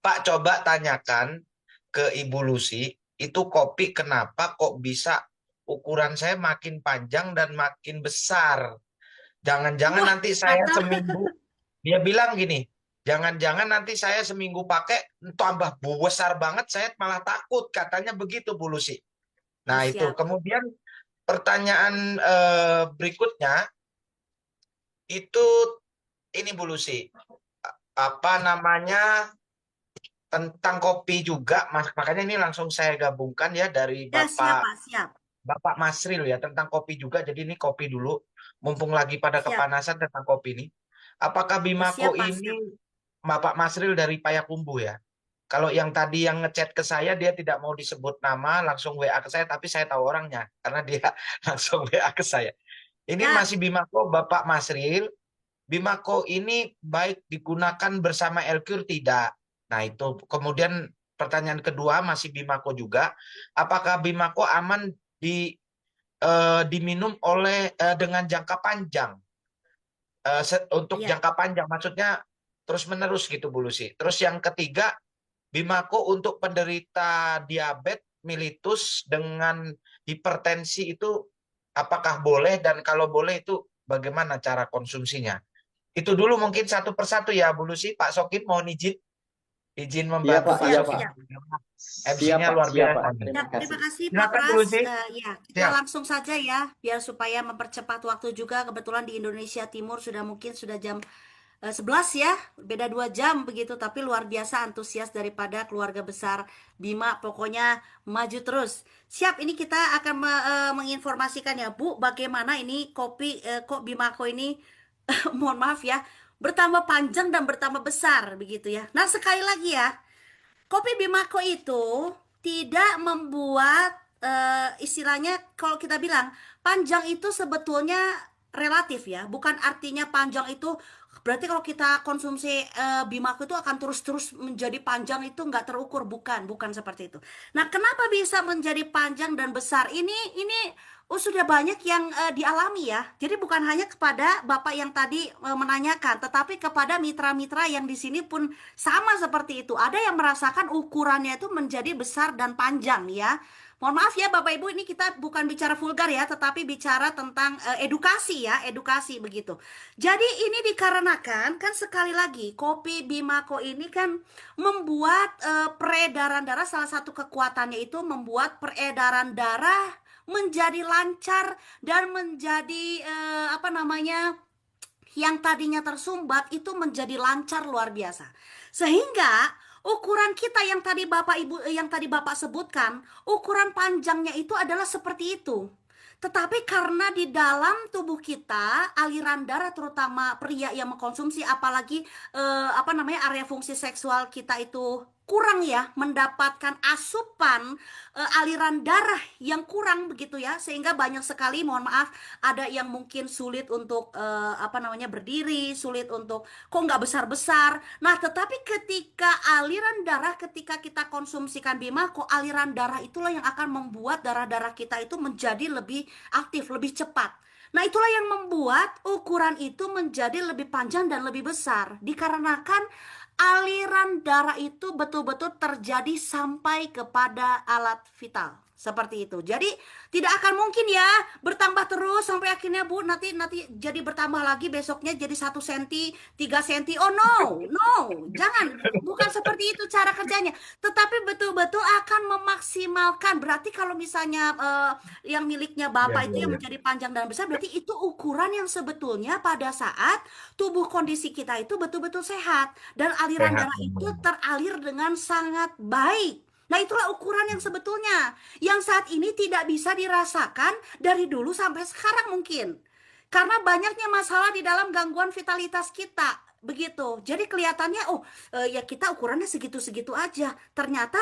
Pak, coba tanyakan ke Ibu Lucy, itu kopi kenapa kok bisa ukuran saya makin panjang dan makin besar? Jangan-jangan Wah, nanti saya mantap. seminggu, dia bilang gini, jangan-jangan nanti saya seminggu pakai tambah besar banget, saya malah takut, katanya begitu Bu Lucy. Oh, Nah itu, siap. kemudian pertanyaan berikutnya, itu ini Bu Lucy, apa namanya, tentang kopi juga, makanya ini langsung saya gabungkan ya dari Ya, siap, Bapak Pak. Siap. Masril ya, tentang kopi juga. Jadi ini kopi dulu, mumpung lagi pada Siap. kepanasan tentang kopi ini. Apakah Ya, siap, Bimako Pak. Siap. ini Bapak Masril dari Payakumbuh ya? Kalau yang tadi yang ngechat ke saya, dia tidak mau disebut nama, langsung WA ke saya, tapi saya tahu orangnya karena dia langsung WA ke saya. Ini Ya, masih Bimako Bapak Masril. Bimako ini baik digunakan bersama Elcure tidak? Nah itu kemudian pertanyaan kedua masih Bimako juga. Apakah Bimako aman diminum dengan jangka panjang? Untuk Iya. jangka panjang, maksudnya terus-menerus gitu Bu Lucy. Terus yang ketiga, Bimako untuk penderita diabetes mellitus dengan hipertensi itu apakah boleh, dan kalau boleh itu bagaimana cara konsumsinya? Itu dulu mungkin satu persatu ya Bu Lucy. Pak Sokim mohon izin Iya membantu Pak, Pak iya Siap, Pak. Sokim. siap. Siap MC-nya Pak, luar siap Pak. biasa. Terima Ya, terima kasih. kasih Pak Silakan Bu Pras. Lucy. Ya, kita Siap. langsung saja ya, biar supaya mempercepat waktu juga. Kebetulan di Indonesia Timur sudah jam 11 ya, beda 2 jam begitu. Tapi luar biasa antusias daripada keluarga besar Bima. Pokoknya maju terus. Siap, ini kita akan menginformasikan ya Bu, bagaimana ini kopi kok Bimako ini, mohon maaf ya, bertambah panjang dan bertambah besar begitu ya. Nah sekali lagi ya, kopi Bimako itu tidak membuat istilahnya kalau kita bilang panjang itu sebetulnya relatif ya, bukan artinya panjang itu berarti kalau kita konsumsi Bimako itu akan terus-terus menjadi panjang, itu nggak terukur, bukan seperti itu. Nah, kenapa bisa menjadi panjang dan besar? Ini sudah banyak yang dialami ya. Jadi bukan hanya kepada Bapak yang tadi menanyakan, tetapi kepada mitra-mitra yang di sini pun sama seperti itu. Ada yang merasakan ukurannya itu menjadi besar dan panjang ya. Mohon maaf ya Bapak Ibu, ini kita bukan bicara vulgar ya, tetapi bicara tentang edukasi ya, edukasi begitu. Jadi ini dikarenakan kan sekali lagi kopi Bimako ini kan membuat peredaran darah, salah satu kekuatannya itu membuat peredaran darah menjadi lancar dan menjadi apa namanya, yang tadinya tersumbat itu menjadi lancar luar biasa. Sehingga ukuran kita yang tadi Bapak Ibu yang tadi Bapak sebutkan, ukuran panjangnya itu adalah seperti itu. Tetapi karena di dalam tubuh kita aliran darah, terutama pria yang mengkonsumsi, apalagi apa namanya, area fungsi seksual kita itu kurang ya, mendapatkan asupan aliran darah yang kurang begitu ya, sehingga banyak sekali, mohon maaf, ada yang mungkin sulit untuk apa namanya, berdiri, sulit untuk kok nggak besar-besar. Nah, tetapi ketika aliran darah, ketika kita konsumsikan Bima, kok aliran darah itulah yang akan membuat darah-darah kita itu menjadi lebih aktif, lebih cepat. Nah, itulah yang membuat ukuran itu menjadi lebih panjang dan lebih besar. Dikarenakan aliran darah itu betul-betul terjadi sampai kepada alat vital. Seperti itu. Jadi tidak akan mungkin ya bertambah terus sampai akhirnya Bu nanti jadi bertambah lagi, besoknya jadi 1 senti, 3 senti. Oh no, no, jangan. Bukan seperti itu cara kerjanya. Tetapi betul-betul akan memaksimalkan. Berarti kalau misalnya yang miliknya Ya, Bapak ya, itu yang ya. menjadi panjang dan besar, berarti itu ukuran yang sebetulnya pada saat tubuh kondisi kita itu betul-betul sehat dan aliran Sehat. darah itu teralir dengan sangat baik. Nah, itulah ukuran yang sebetulnya yang saat ini tidak bisa dirasakan dari dulu sampai sekarang mungkin. Karena banyaknya masalah di dalam gangguan vitalitas kita. Begitu. Jadi kelihatannya ya kita ukurannya segitu-segitu aja. Ternyata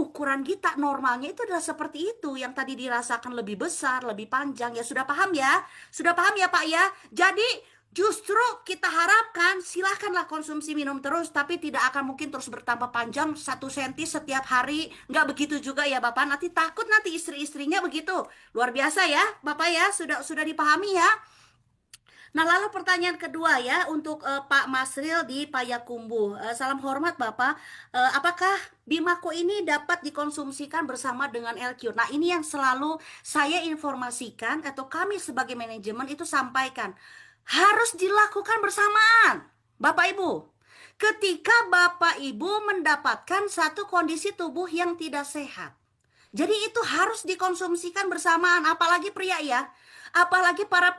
ukuran kita normalnya itu adalah seperti itu, yang tadi dirasakan lebih besar, lebih panjang. Ya sudah paham ya? Sudah paham ya Pak ya? Jadi justru kita harapkan silahkanlah konsumsi minum terus, tapi tidak akan mungkin terus bertambah panjang 1 senti setiap hari. Nggak begitu juga ya Bapak, nanti takut nanti istri-istrinya begitu. Luar biasa ya Bapak ya, sudah dipahami ya. Nah, lalu pertanyaan kedua ya untuk Pak Masril di Payakumbuh. Salam hormat Bapak. Apakah Bimako ini dapat dikonsumsikan bersama dengan LQ? Nah, ini yang selalu saya informasikan atau kami sebagai manajemen itu sampaikan. Harus dilakukan bersamaan, Bapak Ibu. Ketika Bapak Ibu mendapatkan satu kondisi tubuh yang tidak sehat. Jadi itu harus dikonsumsikan bersamaan, apalagi pria ya. Apalagi para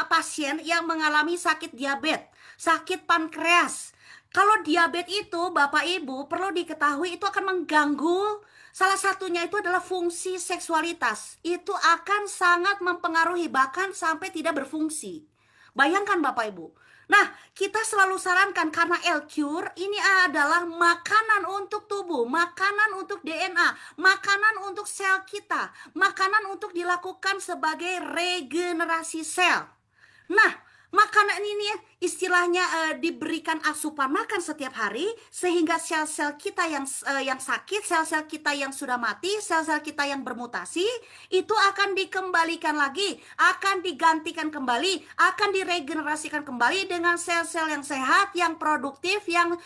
pasien yang mengalami sakit diabetes, sakit pankreas. Kalau diabetes itu Bapak Ibu perlu diketahui itu akan mengganggu, salah satunya itu adalah fungsi seksualitas. Itu akan sangat mempengaruhi, bahkan sampai tidak berfungsi. Bayangkan Bapak Ibu. Nah, kita selalu sarankan karena L-Cure ini adalah makanan untuk tubuh, makanan untuk DNA, makanan untuk sel kita, makanan untuk dilakukan sebagai regenerasi sel. Nah, makanan ini istilahnya diberikan asupan makan setiap hari sehingga sel-sel kita yang sakit, sel-sel kita yang sudah mati, sel-sel kita yang bermutasi itu akan dikembalikan lagi, akan digantikan kembali, akan diregenerasikan kembali dengan sel-sel yang sehat, yang produktif, yang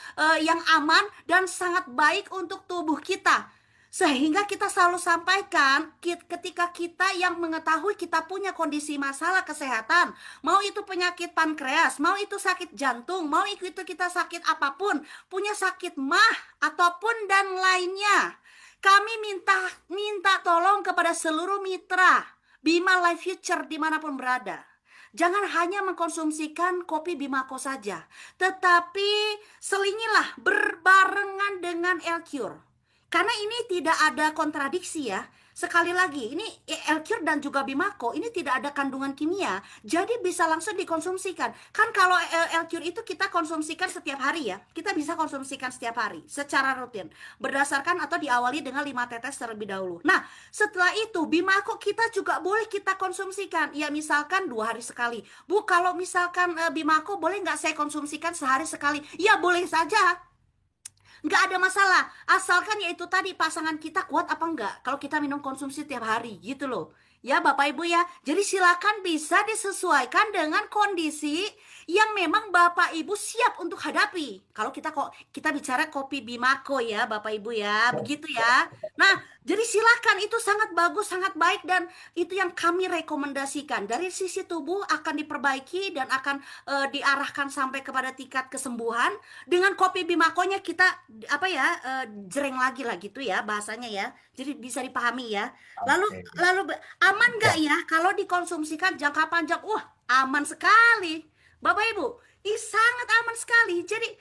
aman dan sangat baik untuk tubuh kita. Sehingga kita selalu sampaikan ketika kita yang mengetahui kita punya kondisi masalah kesehatan, mau itu penyakit pankreas, mau itu sakit jantung, mau itu kita sakit apapun, punya sakit mah ataupun dan lainnya. Kami minta minta tolong kepada seluruh mitra Bima Life Future dimanapun berada. Jangan hanya mengkonsumsikan kopi Bimako saja, tetapi selingilah berbarengan dengan L-Cure. Karena ini tidak ada kontradiksi ya. Sekali lagi, ini L-Cure dan juga Bimako ini tidak ada kandungan kimia, jadi bisa langsung dikonsumsikan. Kan kalau L-Cure itu kita konsumsikan setiap hari ya, kita bisa konsumsikan setiap hari secara rutin, berdasarkan atau diawali dengan 5 tetes terlebih dahulu. Nah, setelah itu Bimako kita juga boleh kita konsumsikan, ya misalkan 2 hari sekali. Bu, kalau misalkan Bimako boleh nggak saya konsumsikan sehari sekali? Ya boleh saja. Nggak ada masalah, asalkan yaitu tadi pasangan kita kuat apa enggak kalau kita minum konsumsi tiap hari gitu loh. Ya Bapak Ibu ya, jadi silakan bisa disesuaikan dengan kondisi yang memang Bapak Ibu siap untuk hadapi. Kalau kita bicara kopi Bimako ya Bapak Ibu ya, begitu ya. Nah, jadi silakan itu sangat bagus, sangat baik dan itu yang kami rekomendasikan. Dari sisi tubuh akan diperbaiki dan akan diarahkan sampai kepada tingkat kesembuhan. Dengan kopi Bimakonya kita apa ya jreng lagi lah gitu ya bahasanya ya. Jadi bisa dipahami ya. Lalu Oke. lalu aman nggak Ya. ya kalau dikonsumsikan jangka panjang? Wah, aman sekali. Bapak Ibu, ini sangat aman sekali. Jadi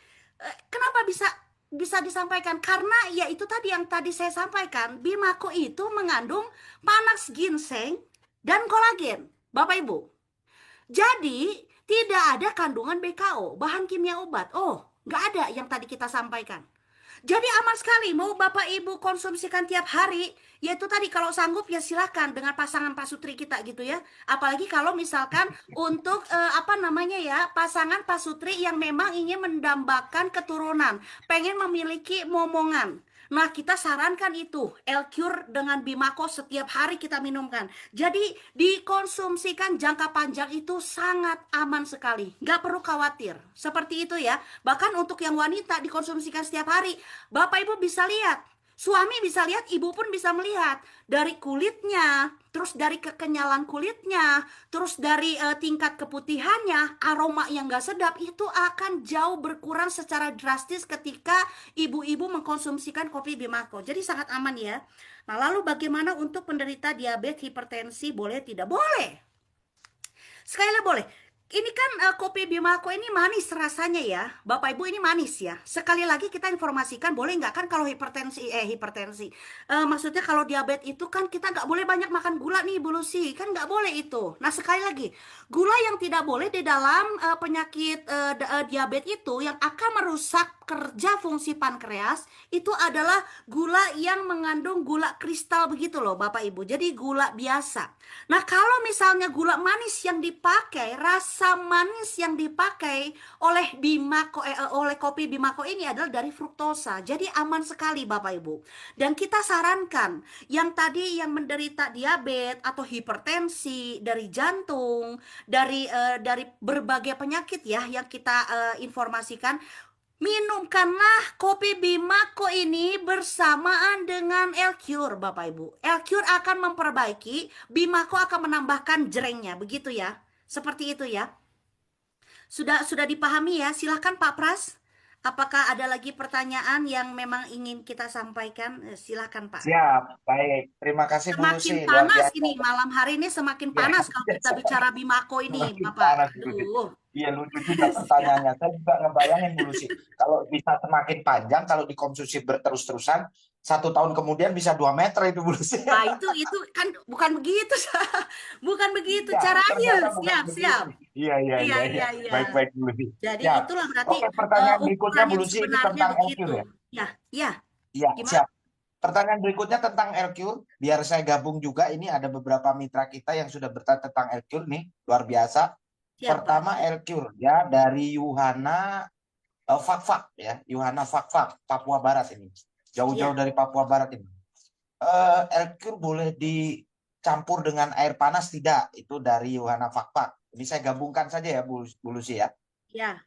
kenapa bisa bisa disampaikan? Karena ya itu tadi yang tadi saya sampaikan, Bimako itu mengandung panas ginseng dan kolagen. Bapak Ibu. Jadi tidak ada kandungan BKO, bahan kimia obat. Oh, nggak ada yang tadi kita sampaikan. Jadi aman sekali, mau Bapak Ibu konsumsikan tiap hari, yaitu tadi kalau sanggup ya silakan dengan pasangan pasutri kita gitu ya. Apalagi kalau misalkan untuk apa namanya ya, pasangan pasutri yang memang ingin mendambakan keturunan, pengen memiliki momongan. Nah, kita sarankan itu L-Cure dengan Bimako setiap hari kita minumkan. Jadi dikonsumsikan jangka panjang itu sangat aman sekali. Nggak perlu khawatir. Seperti itu ya. Bahkan untuk yang wanita dikonsumsikan setiap hari. Bapak Ibu bisa lihat. Suami bisa lihat, ibu pun bisa melihat. Dari kulitnya, terus dari kekenyalan kulitnya, terus dari tingkat keputihannya, aroma yang nggak sedap itu akan jauh berkurang secara drastis ketika ibu-ibu mengkonsumsikan kopi Bimako. Jadi sangat aman ya. Nah, lalu bagaimana untuk penderita diabetes, hipertensi? Boleh tidak? Boleh. Sekali lagi boleh. Ini kan kopi Bimako ini manis rasanya ya. Bapak Ibu ini manis ya. Sekali lagi kita informasikan boleh nggak kan kalau hipertensi. Maksudnya kalau diabetes itu kan kita nggak boleh banyak makan gula nih Bu Lucy. Kan nggak boleh itu. Nah sekali lagi gula yang tidak boleh di dalam penyakit diabetes itu yang akan merusak kerja fungsi pankreas itu adalah gula yang mengandung gula kristal begitu loh Bapak Ibu. Jadi gula biasa. Nah, kalau misalnya gula manis yang dipakai, rasa manis yang dipakai oleh kopi Bimako ini adalah dari fruktosa. Jadi aman sekali Bapak Ibu. Dan kita sarankan yang tadi yang menderita diabetes atau hipertensi dari jantung, dari berbagai penyakit ya yang kita informasikan. Minumkanlah kopi Bimako ini bersamaan dengan L-Cure, Bapak Ibu. L-Cure akan memperbaiki, Bimako akan menambahkan jrengnya, begitu ya. Seperti itu ya. Sudah dipahami ya? Silahkan Pak Pras. Apakah ada lagi pertanyaan yang memang ingin kita sampaikan? Silahkan Pak. Siap, baik. Terima kasih Bu Semakin Lucy, luar panas biasa. ini, malam hari ini semakin Ya, panas kalau kita bicara Bimako ini, semakin Bapak. panas Bu Lucy. Aduh. Iya, lucu juga pertanyaannya. Saya juga ngebayangin Bu Lucy, kalau bisa semakin panjang, kalau dikonsumsi berterus-terusan, 1 tahun kemudian bisa 2 meter itu Bu Lucy. Nah, itu kan bukan begitu. Bukan begitu Iya, caranya. ternyata bukan Siap, siap. begitu. Iya, iya, Iya, iya, iya. iya, iya. Baik-baik Bu Lucy. Jadi Siap. itulah berarti Oke, pertanyaan berikutnya ukuran Bu yang Lucy ini sebenarnya tentang begitu. LQ ya. Ya, ya. Iya, Gimana? siap. Pertanyaan berikutnya tentang L-Cure, biar saya gabung juga, ini ada beberapa mitra kita yang sudah bertanya tentang L-Cure nih, luar biasa. Siap, Pak. Pertama Elcure ya dari Yuhana Fakfak ya, Yuhana Fakfak, Papua Barat ini. Jauh-jauh Iya, dari Papua Barat ini. Elcure boleh dicampur dengan air panas tidak? Itu dari Yuhana Fakfak. Ini saya gabungkan saja ya Bu Lucy ya. ya,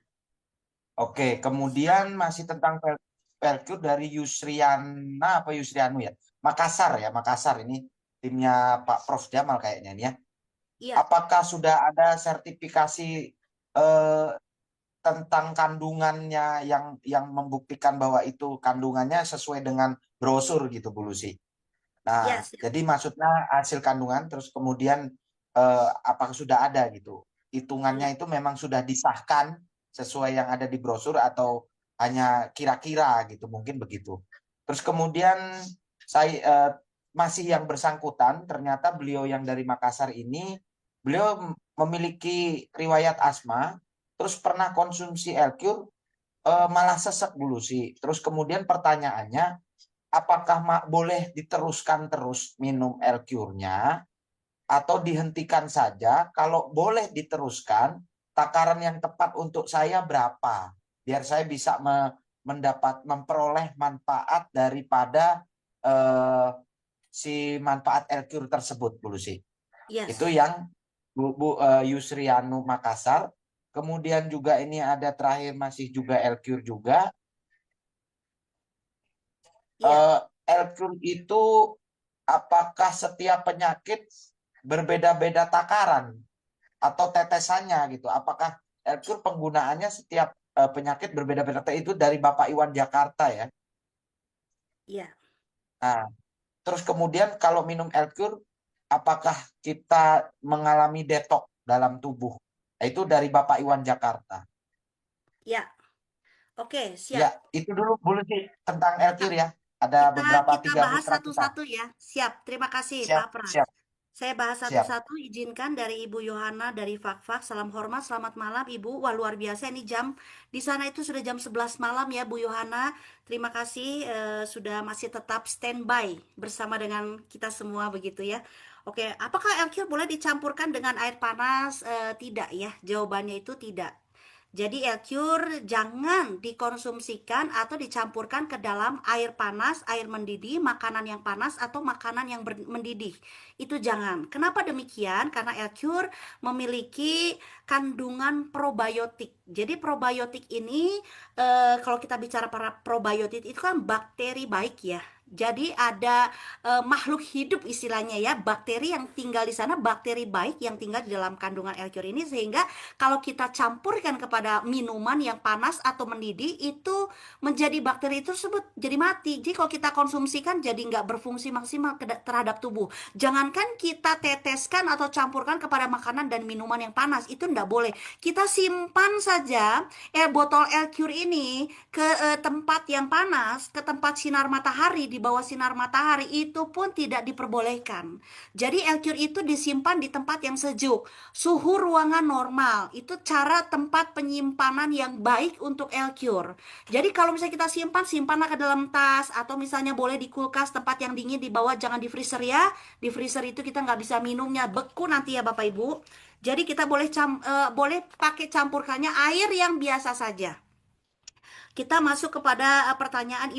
Oke, kemudian masih tentang Elcure dari Yusriana apa Yusrianu ya? Makassar ya, Makassar ini timnya Pak Prof Jamal kayaknya nih ya. iya, Apakah sudah ada sertifikasi eh, tentang kandungannya yang membuktikan bahwa itu kandungannya sesuai dengan brosur gitu Bu Lucy. iya, Nah, siap. jadi maksudnya hasil kandungan terus kemudian apakah sudah ada gitu. Hitungannya Iya, itu memang sudah disahkan sesuai yang ada di brosur atau hanya kira-kira gitu, mungkin begitu. Terus kemudian saya masih yang bersangkutan ternyata beliau yang dari Makassar ini beliau memiliki riwayat asma, terus pernah konsumsi Elcure malah sesek dulu sih. Terus kemudian pertanyaannya, apakah boleh diteruskan terus minum Elcure-nya atau dihentikan saja? Kalau boleh diteruskan, takaran yang tepat untuk saya berapa? Biar saya bisa memperoleh manfaat daripada eh, si manfaat Elcure tersebut dulu sih. Itu yes. yang Yusrianu Makassar. Kemudian juga ini ada terakhir masih juga Elcure juga. Iya, Eh, Elcure itu apakah setiap penyakit berbeda-beda takaran atau tetesannya gitu? Apakah Elcure penggunaannya setiap penyakit berbeda-beda? Itu dari Bapak Iwan Jakarta ya. iya, Nah, terus kemudian kalau minum Elcure, apakah kita mengalami detok dalam tubuh? Nah, itu dari Bapak Iwan Jakarta. iya. Oke, Ya, siap. itu dulu boleh sih tentang Kita Elcure ya. Ada kita beberapa kita tiga bahas mitra kita. satu-satu ya. Siap. Terima kasih, Siap, Pak Pras. siap, Saya bahas siap. satu-satu. Izinkan dari Ibu Yohana dari Fakfak. Salam hormat, selamat malam, Ibu. Wah, luar biasa ini jam di sana itu sudah jam 11 malam ya, Bu Yohana. Terima kasih sudah masih tetap standby bersama dengan kita semua begitu ya. Oke, apakah Elkir boleh dicampurkan dengan air panas? Tidak ya. Jawabannya itu tidak. Jadi Elcure jangan dikonsumsikan atau dicampurkan ke dalam air panas, air mendidih, makanan yang panas atau makanan yang mendidih. Itu jangan. Kenapa demikian? Karena Elcure memiliki kandungan probiotik. Jadi probiotik ini kalau kita bicara para probiotik itu kan bakteri baik ya. Jadi ada makhluk hidup istilahnya ya, bakteri yang tinggal di sana, bakteri baik yang tinggal di dalam kandungan Elcure ini sehingga kalau kita campurkan kepada minuman yang panas atau mendidih itu menjadi bakteri tersebut jadi mati. Jadi kalau kita konsumsikan jadi nggak berfungsi maksimal terhadap tubuh. Jangankan kita teteskan atau campurkan kepada makanan dan minuman yang panas itu nggak boleh. Kita simpan saja botol Elcure ini ke tempat yang panas, ke tempat sinar matahari, di bawah sinar matahari itu pun tidak diperbolehkan. Jadi Elcure itu disimpan di tempat yang sejuk. Suhu ruangan normal, itu cara tempat penyimpanan yang baik untuk Elcure. Jadi kalau misalnya kita simpan, simpanlah ke dalam tas atau misalnya boleh di kulkas tempat yang dingin di bawah, jangan di freezer ya. Di freezer itu kita nggak bisa minumnya, beku nanti ya Bapak Ibu. Jadi kita boleh pakai campurkannya air yang biasa saja. Kita masuk kepada pertanyaan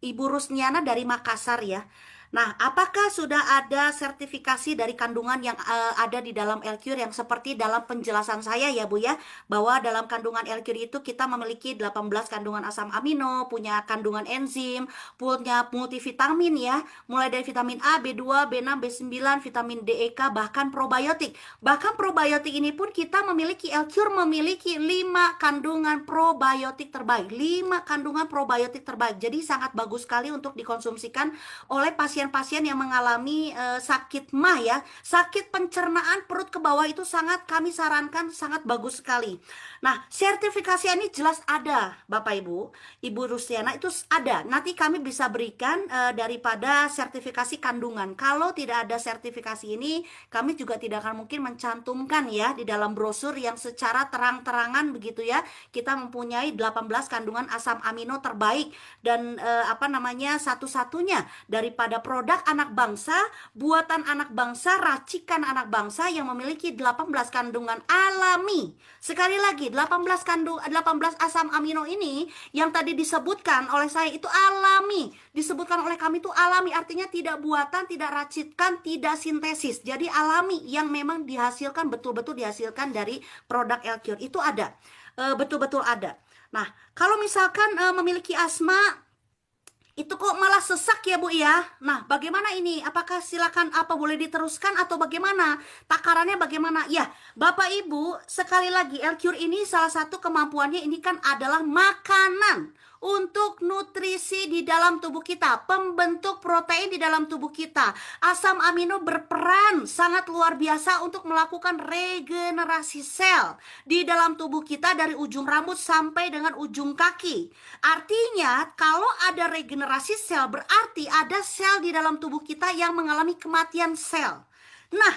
Ibu Rusniana dari Makassar ya. Nah, apakah sudah ada sertifikasi dari kandungan yang ada di dalam Elcure yang seperti dalam penjelasan saya ya Bu ya, bahwa dalam kandungan Elcure itu kita memiliki 18 kandungan asam amino, punya kandungan enzim, punya multivitamin ya, mulai dari vitamin A, B2, B6, B9, vitamin D, E, K, bahkan probiotik. Bahkan probiotik ini pun kita memiliki Elcure memiliki 5 kandungan probiotik terbaik. 5 kandungan probiotik terbaik. Jadi sangat bagus sekali untuk dikonsumsikan oleh pasien-pasien yang mengalami sakit MAH ya. Sakit pencernaan perut ke bawah itu sangat kami sarankan sangat bagus sekali. Nah, sertifikasi ini jelas ada, Bapak Ibu. Ibu Rustiana itu ada. Nanti kami bisa berikan daripada sertifikasi kandungan. Kalau tidak ada sertifikasi ini, kami juga tidak akan mungkin mencantumkan ya di dalam brosur yang secara terang-terangan begitu ya. Kita mempunyai 18 kandungan asam amino terbaik dan apa namanya satu-satunya daripada produk anak bangsa, buatan anak bangsa, racikan anak bangsa yang memiliki 18 kandungan alami. Sekali lagi, 18 asam amino ini yang tadi disebutkan oleh saya itu alami. Disebutkan oleh kami itu alami, artinya tidak buatan, tidak racikan, tidak sintesis. Jadi alami yang memang dihasilkan, betul-betul dihasilkan dari produk Elcure. Itu ada. Betul-betul ada. Nah, kalau misalkan memiliki asma, itu kok malah sesak ya Bu ya. Nah, bagaimana ini? Apakah silakan apa boleh diteruskan atau bagaimana? Takarannya bagaimana? Ya, Bapak Ibu, sekali lagi Elcure ini salah satu kemampuannya ini kan adalah makanan untuk nutrisi di dalam tubuh kita, pembentuk protein di dalam tubuh kita. Asam amino berperan sangat luar biasa untuk melakukan regenerasi sel di dalam tubuh kita dari ujung rambut sampai dengan ujung kaki. Artinya, kalau ada regenerasi sel, berarti ada sel di dalam tubuh kita yang mengalami kematian sel. Nah,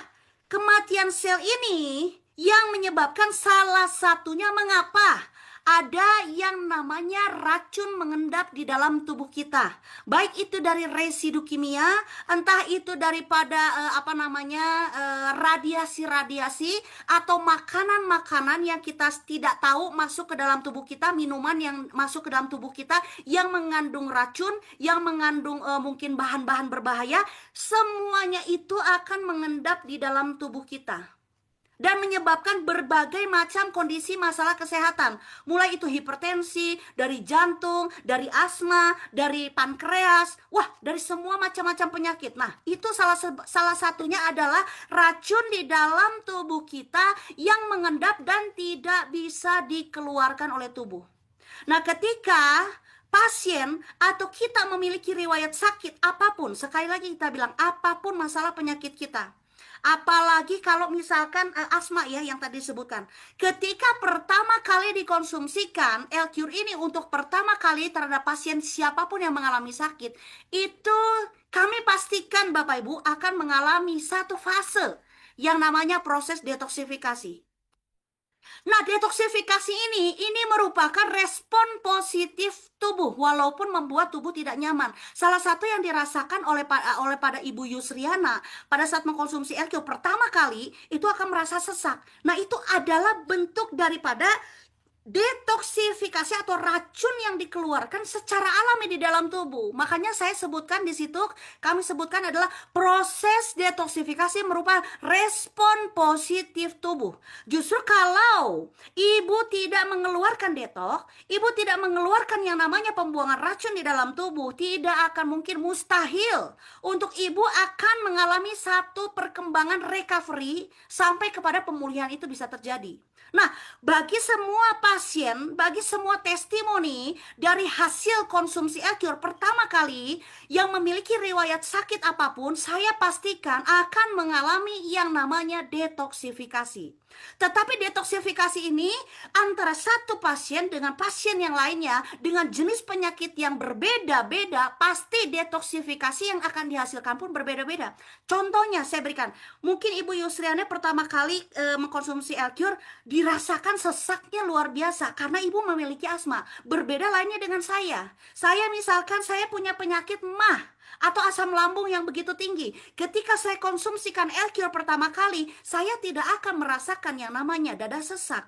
kematian sel ini yang menyebabkan salah satunya mengapa? Ada yang namanya racun mengendap di dalam tubuh kita. Baik itu dari residu kimia, entah itu daripada radiasi-radiasi atau makanan-makanan yang kita tidak tahu masuk ke dalam tubuh kita, minuman yang masuk ke dalam tubuh kita yang mengandung racun, yang mengandung mungkin bahan-bahan berbahaya, semuanya itu akan mengendap di dalam tubuh kita dan menyebabkan berbagai macam kondisi masalah kesehatan. Mulai itu hipertensi, dari jantung, dari asma, dari pankreas, wah, dari semua macam-macam penyakit. Nah, itu salah satunya adalah racun di dalam tubuh kita yang mengendap dan tidak bisa dikeluarkan oleh tubuh. Nah, ketika pasien atau kita memiliki riwayat sakit apapun, sekali lagi kita bilang apapun masalah penyakit kita, apalagi kalau misalkan asma ya yang tadi disebutkan. Ketika pertama kali dikonsumsikan Elcure ini untuk pertama kali terhadap pasien siapapun yang mengalami sakit, itu kami pastikan Bapak Ibu akan mengalami satu fase yang namanya proses detoksifikasi. Nah, detoksifikasi ini merupakan respon positif tubuh walaupun membuat tubuh tidak nyaman. Salah satu yang dirasakan oleh pada Ibu Yusriana pada saat mengkonsumsi Elcure pertama kali itu akan merasa sesak. Nah, itu adalah bentuk daripada detoksifikasi atau racun yang dikeluarkan secara alami di dalam tubuh. Makanya saya sebutkan di situ, kami sebutkan adalah proses detoksifikasi merupakan respon positif tubuh. Justru kalau ibu tidak mengeluarkan detox, ibu tidak mengeluarkan yang namanya pembuangan racun di dalam tubuh, tidak akan mungkin, mustahil untuk ibu akan mengalami satu perkembangan recovery sampai kepada pemulihan itu bisa terjadi. Nah, bagi semua pasien, bagi semua testimoni dari hasil konsumsi Elcure pertama kali yang memiliki riwayat sakit apapun, saya pastikan akan mengalami yang namanya detoksifikasi. Tetapi detoksifikasi ini antara satu pasien dengan pasien yang lainnya dengan jenis penyakit yang berbeda-beda, pasti detoksifikasi yang akan dihasilkan pun berbeda-beda. Contohnya saya berikan, mungkin Ibu Yusriana pertama kali mengkonsumsi Elcure dirasakan sesaknya luar biasa karena ibu memiliki asma. Berbeda lainnya dengan saya. Saya misalkan saya punya penyakit MAH atau asam lambung yang begitu tinggi. Ketika saya konsumsikan Elcure pertama kali, saya tidak akan merasakan yang namanya dada sesak.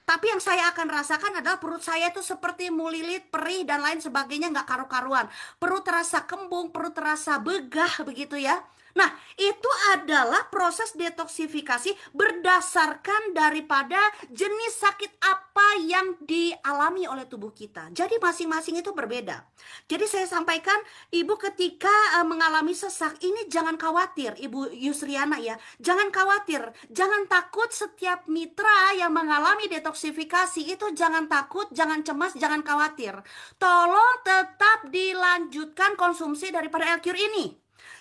Tapi yang saya akan rasakan adalah perut saya itu seperti mulilit, perih, dan lain sebagainya, nggak karu-karuan. Perut terasa kembung, perut terasa begah, begitu ya. Nah, itu adalah proses detoksifikasi berdasarkan daripada jenis sakit apa yang dialami oleh tubuh kita. Jadi masing-masing itu berbeda. Jadi saya sampaikan, Ibu ketika mengalami sesak, ini jangan khawatir, Ibu Yusriana ya. Jangan khawatir, jangan takut setiap mitra yang mengalami detoksifikasi itu jangan takut, jangan cemas, jangan khawatir. Tolong tetap dilanjutkan konsumsi daripada Elcure ini.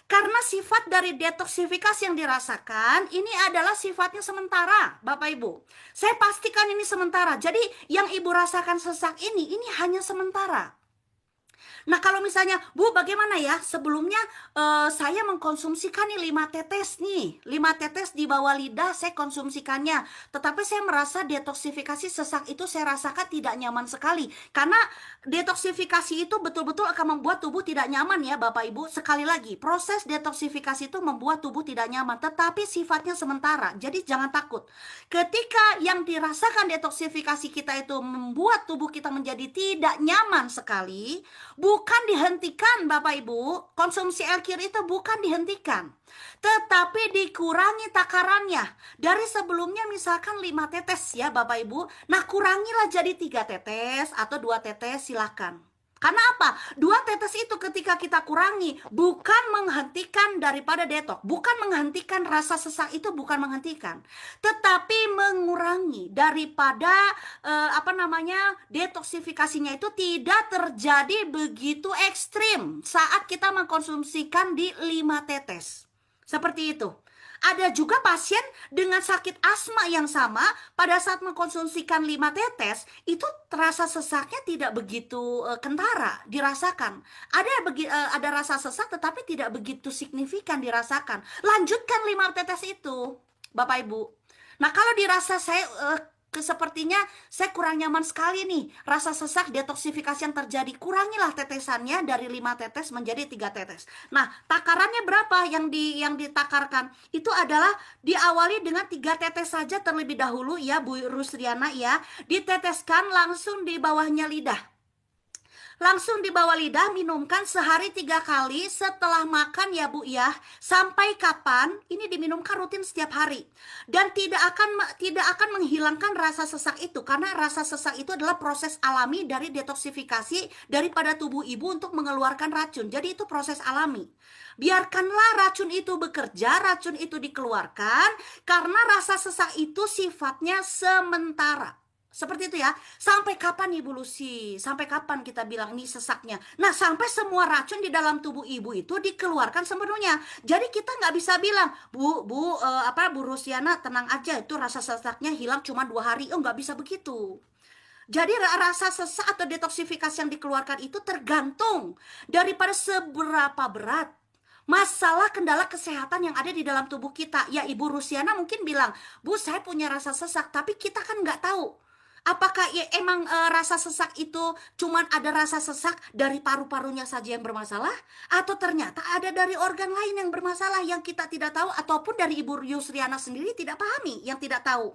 Karena sifat dari detoksifikasi yang dirasakan ini adalah sifatnya sementara, Bapak Ibu. Saya pastikan ini sementara. Jadi yang Ibu rasakan sesak ini hanya sementara. Nah, kalau misalnya, Bu, bagaimana ya? Sebelumnya saya mengkonsumsikan nih 5 tetes nih. 5 tetes di bawah lidah saya konsumsikannya. Tetapi saya merasa detoksifikasi sesak itu saya rasakan tidak nyaman sekali. Karena detoksifikasi itu betul-betul akan membuat tubuh tidak nyaman ya, Bapak Ibu. Sekali lagi, proses detoksifikasi itu membuat tubuh tidak nyaman, tetapi sifatnya sementara. Jadi jangan takut. Ketika yang dirasakan detoksifikasi kita itu membuat tubuh kita menjadi tidak nyaman sekali, bukan dihentikan Bapak Ibu, konsumsi air kir itu bukan dihentikan, tetapi dikurangi takarannya. Dari sebelumnya misalkan 5 tetes ya Bapak Ibu, nah kurangilah jadi 3 tetes atau 2 tetes silakan. Karena apa? 2 tetes itu ketika kita kurangi, bukan menghentikan daripada detok, bukan menghentikan rasa sesak itu, bukan menghentikan, tetapi mengurangi daripada detoksifikasinya itu tidak terjadi begitu ekstrim saat kita mengkonsumsikan di 5 tetes. Seperti itu. Ada juga pasien dengan sakit asma yang sama, pada saat mengkonsumsikan 5 tetes, itu terasa sesaknya tidak begitu kentara dirasakan. Ada rasa sesak tetapi tidak begitu signifikan dirasakan. Lanjutkan 5 tetes itu, Bapak Ibu. Nah, kalau dirasa sepertinya saya kurang nyaman sekali nih, rasa sesak detoksifikasi yang terjadi, kurangilah tetesannya dari 5 tetes menjadi 3 tetes. Nah, takarannya berapa yang ditakarkan? Itu adalah diawali dengan 3 tetes saja terlebih dahulu ya Bu Rusriana ya. Diteteskan langsung di bawahnya lidah. Langsung di bawah lidah, minumkan sehari 3 kali setelah makan ya Bu ya. Sampai kapan? Ini diminumkan rutin setiap hari. Dan tidak akan menghilangkan rasa sesak itu, karena rasa sesak itu adalah proses alami dari detoksifikasi daripada tubuh ibu untuk mengeluarkan racun. Jadi itu proses alami. Biarkanlah racun itu bekerja, racun itu dikeluarkan, karena rasa sesak itu sifatnya sementara. Seperti itu ya. Sampai kapan Ibu Lucy? Sampai kapan kita bilang ini sesaknya? Nah, sampai semua racun di dalam tubuh ibu itu dikeluarkan sepenuhnya. Jadi kita nggak bisa bilang, Bu Rusiana tenang aja, itu rasa sesaknya hilang cuma 2 hari. Oh, nggak bisa begitu. Jadi rasa sesak atau detoksifikasi yang dikeluarkan itu tergantung daripada seberapa berat masalah kendala kesehatan yang ada di dalam tubuh kita. Ya, Ibu Rusiana mungkin bilang, Bu, saya punya rasa sesak, tapi kita kan nggak tahu. Apakah ya emang rasa sesak itu cuman ada rasa sesak dari paru-parunya saja yang bermasalah? Atau ternyata ada dari organ lain yang bermasalah yang kita tidak tahu? Ataupun dari Ibu Yusriana sendiri tidak pahami, yang tidak tahu?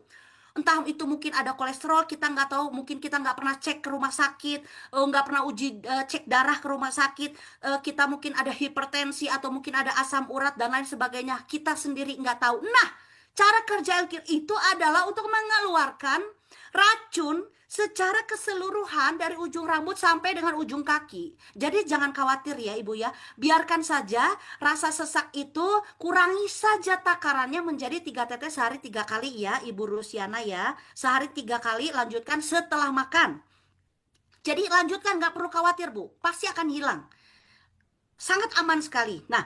Entah itu mungkin ada kolesterol, kita nggak tahu, mungkin kita nggak pernah cek ke rumah sakit, nggak pernah uji cek darah ke rumah sakit, kita mungkin ada hipertensi atau mungkin ada asam urat dan lain sebagainya, kita sendiri nggak tahu. Nah, cara kerja L-Kir itu adalah untuk mengeluarkan racun secara keseluruhan dari ujung rambut sampai dengan ujung kaki. Jadi jangan khawatir ya Ibu ya. Biarkan saja rasa sesak itu, kurangi saja takarannya menjadi 3 tetes sehari 3 kali ya Ibu Rusiana ya. Sehari 3 kali, lanjutkan setelah makan. Jadi lanjutkan, nggak perlu khawatir Bu, pasti akan hilang. Sangat aman sekali. Nah,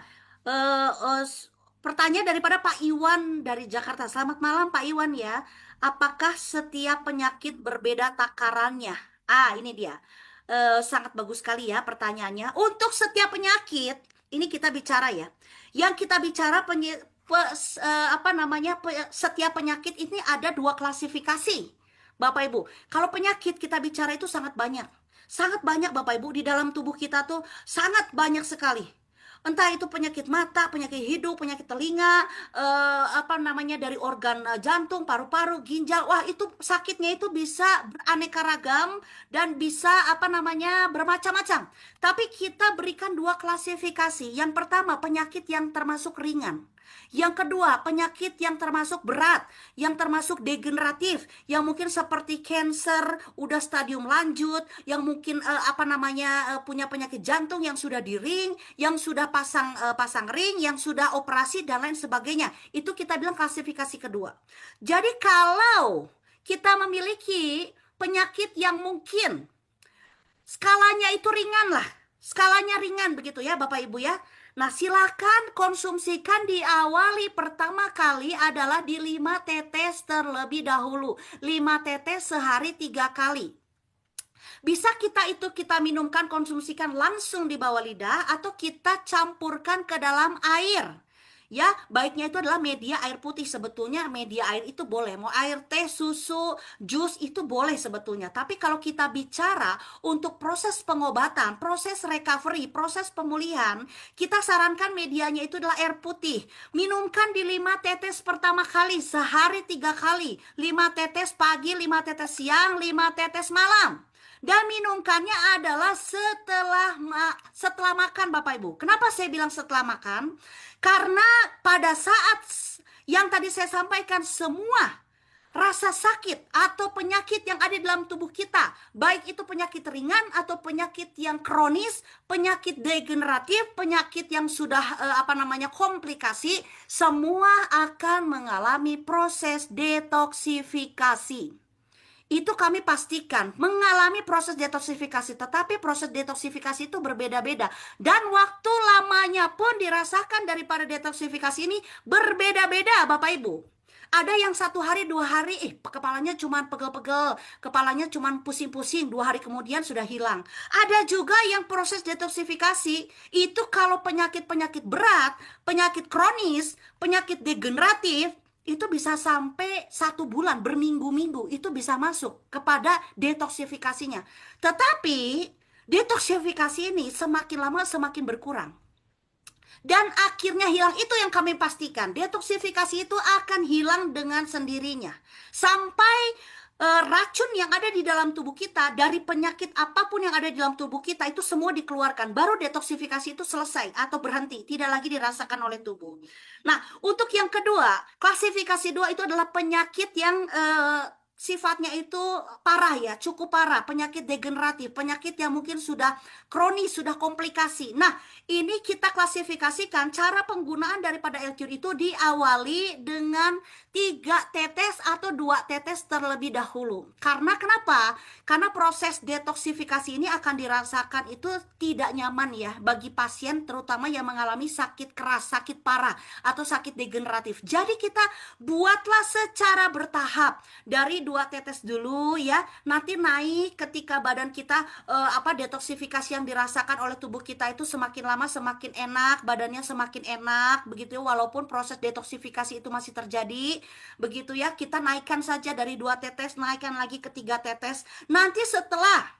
pertanyaan daripada Pak Iwan dari Jakarta. Selamat malam Pak Iwan ya. Apakah setiap penyakit berbeda takarannya? Ini dia. Sangat bagus sekali ya pertanyaannya. Untuk setiap penyakit, ini kita bicara ya. Yang kita bicara setiap penyakit ini ada 2 klasifikasi. Bapak Ibu, kalau penyakit kita bicara itu sangat banyak. Sangat banyak Bapak Ibu, di dalam tubuh kita tuh sangat banyak sekali. Entah itu penyakit mata, penyakit hidung, penyakit telinga, dari organ jantung, paru-paru, ginjal. Wah, itu sakitnya itu bisa beraneka ragam dan bisa bermacam-macam. Tapi kita berikan 2 klasifikasi. Yang pertama, penyakit yang termasuk ringan. Yang kedua, penyakit yang termasuk berat, yang termasuk degeneratif, yang mungkin seperti kanker, udah stadium lanjut, yang mungkin punya penyakit jantung yang sudah di ring, yang sudah pasang ring, yang sudah operasi dan lain sebagainya. Itu kita bilang klasifikasi kedua. Jadi kalau kita memiliki penyakit yang mungkin skalanya itu ringan lah, skalanya ringan begitu ya Bapak Ibu ya. Nah, silakan konsumsikan, diawali pertama kali adalah di 5 tetes terlebih dahulu. 5 tetes sehari 3 kali. Bisa kita minumkan, konsumsikan langsung di bawah lidah atau kita campurkan ke dalam air. Ya, baiknya itu adalah media air putih. Sebetulnya media air itu boleh, mau air teh, susu, jus itu boleh sebetulnya. Tapi kalau kita bicara untuk proses pengobatan, proses recovery, proses pemulihan, kita sarankan medianya itu adalah air putih. Minumkan di 5 tetes pertama kali, sehari 3 kali. 5 tetes pagi, 5 tetes siang, 5 tetes malam. Dan minumkannya adalah setelah makan, Bapak Ibu. Kenapa saya bilang setelah makan? Karena pada saat yang tadi saya sampaikan, semua rasa sakit atau penyakit yang ada dalam tubuh kita, baik itu penyakit ringan atau penyakit yang kronis, penyakit degeneratif, penyakit yang sudah komplikasi, semua akan mengalami proses detoksifikasi. Itu kami pastikan mengalami proses detoksifikasi, tetapi proses detoksifikasi itu berbeda-beda dan waktu lamanya pun dirasakan daripada detoksifikasi ini berbeda-beda, Bapak Ibu. Ada yang 1 hari 2 hari kepalanya cuma pegel-pegel, kepalanya cuma pusing-pusing, 2 hari kemudian sudah hilang. Ada juga yang proses detoksifikasi itu kalau penyakit-penyakit berat, penyakit kronis, penyakit degeneratif, itu bisa sampai 1 bulan, berminggu-minggu, itu bisa masuk kepada detoksifikasinya. Tetapi detoksifikasi ini semakin lama semakin berkurang. Dan akhirnya hilang, itu yang kami pastikan. Detoksifikasi itu akan hilang dengan sendirinya. Sampai racun yang ada di dalam tubuh kita, dari penyakit apapun yang ada di dalam tubuh kita, itu semua dikeluarkan. Baru detoksifikasi itu selesai atau berhenti, tidak lagi dirasakan oleh tubuh. Nah, untuk yang kedua, klasifikasi 2 itu adalah penyakit yang sifatnya itu parah ya, cukup parah, penyakit degeneratif, penyakit yang mungkin sudah kronis, sudah komplikasi. Nah, ini kita klasifikasikan cara penggunaan daripada L-Cure itu diawali dengan 3 tetes atau 2 tetes terlebih dahulu. Karena kenapa? Karena proses detoksifikasi ini akan dirasakan itu tidak nyaman ya bagi pasien, terutama yang mengalami sakit keras, sakit parah, atau sakit degeneratif. Jadi kita buatlah secara bertahap, dari 2 tetes dulu ya, nanti naik ketika badan kita detoksifikasi yang dirasakan oleh tubuh kita itu semakin lama semakin enak, badannya semakin enak begitu ya, walaupun proses detoksifikasi itu masih terjadi begitu ya. Kita naikkan saja dari 2 tetes, naikkan lagi ke 3 tetes. Nanti setelah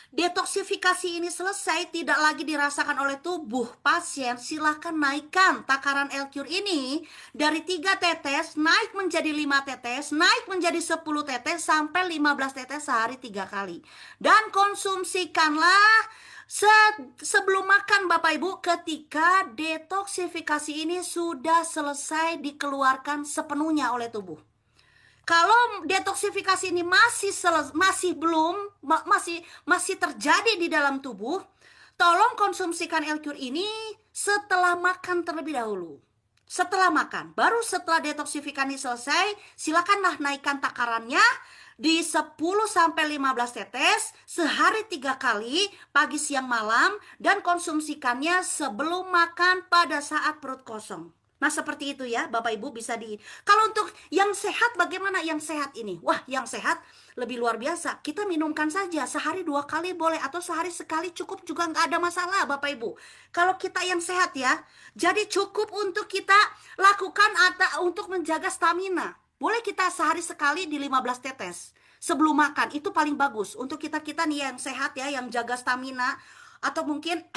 detoksifikasi ini selesai, tidak lagi dirasakan oleh tubuh pasien, silahkan naikkan takaran L-Cure ini dari 3 tetes naik menjadi 5 tetes, naik menjadi 10 tetes sampai 15 tetes sehari 3 kali. Dan konsumsikanlah sebelum makan, Bapak Ibu, ketika detoksifikasi ini sudah selesai dikeluarkan sepenuhnya oleh tubuh. Kalau detoksifikasi ini masih terjadi di dalam tubuh, tolong konsumsikan L-Cure ini setelah makan terlebih dahulu. Setelah makan, baru setelah detoksifikasi selesai, silakanlah naikkan takarannya di 10-15 tetes sehari 3 kali, pagi, siang, malam, dan konsumsikannya sebelum makan pada saat perut kosong. Nah, seperti itu ya, Bapak Ibu bisa Kalau untuk yang sehat, bagaimana yang sehat ini? Wah, yang sehat lebih luar biasa. Kita minumkan saja sehari 2 kali boleh, atau sehari sekali cukup juga, nggak ada masalah, Bapak Ibu. Kalau kita yang sehat ya, jadi cukup untuk kita lakukan atau untuk menjaga stamina. Boleh kita sehari sekali di 15 tetes sebelum makan, itu paling bagus untuk kita nih yang sehat ya, yang jaga stamina. Atau mungkin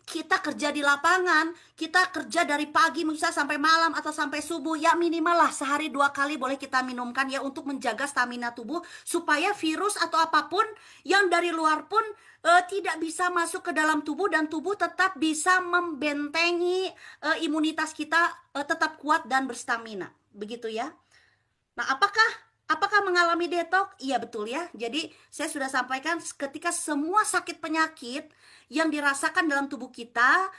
kita kerja di lapangan, kita kerja dari pagi misalnya sampai malam atau sampai subuh, ya minimal lah sehari 2 kali boleh kita minumkan ya, untuk menjaga stamina tubuh supaya virus atau apapun yang dari luar pun tidak bisa masuk ke dalam tubuh, dan tubuh tetap bisa membentengi imunitas kita tetap kuat dan berstamina, begitu ya. Nah, apakah mengalami detox? Iya, betul ya. Jadi saya sudah sampaikan, ketika semua sakit penyakit yang dirasakan dalam tubuh kita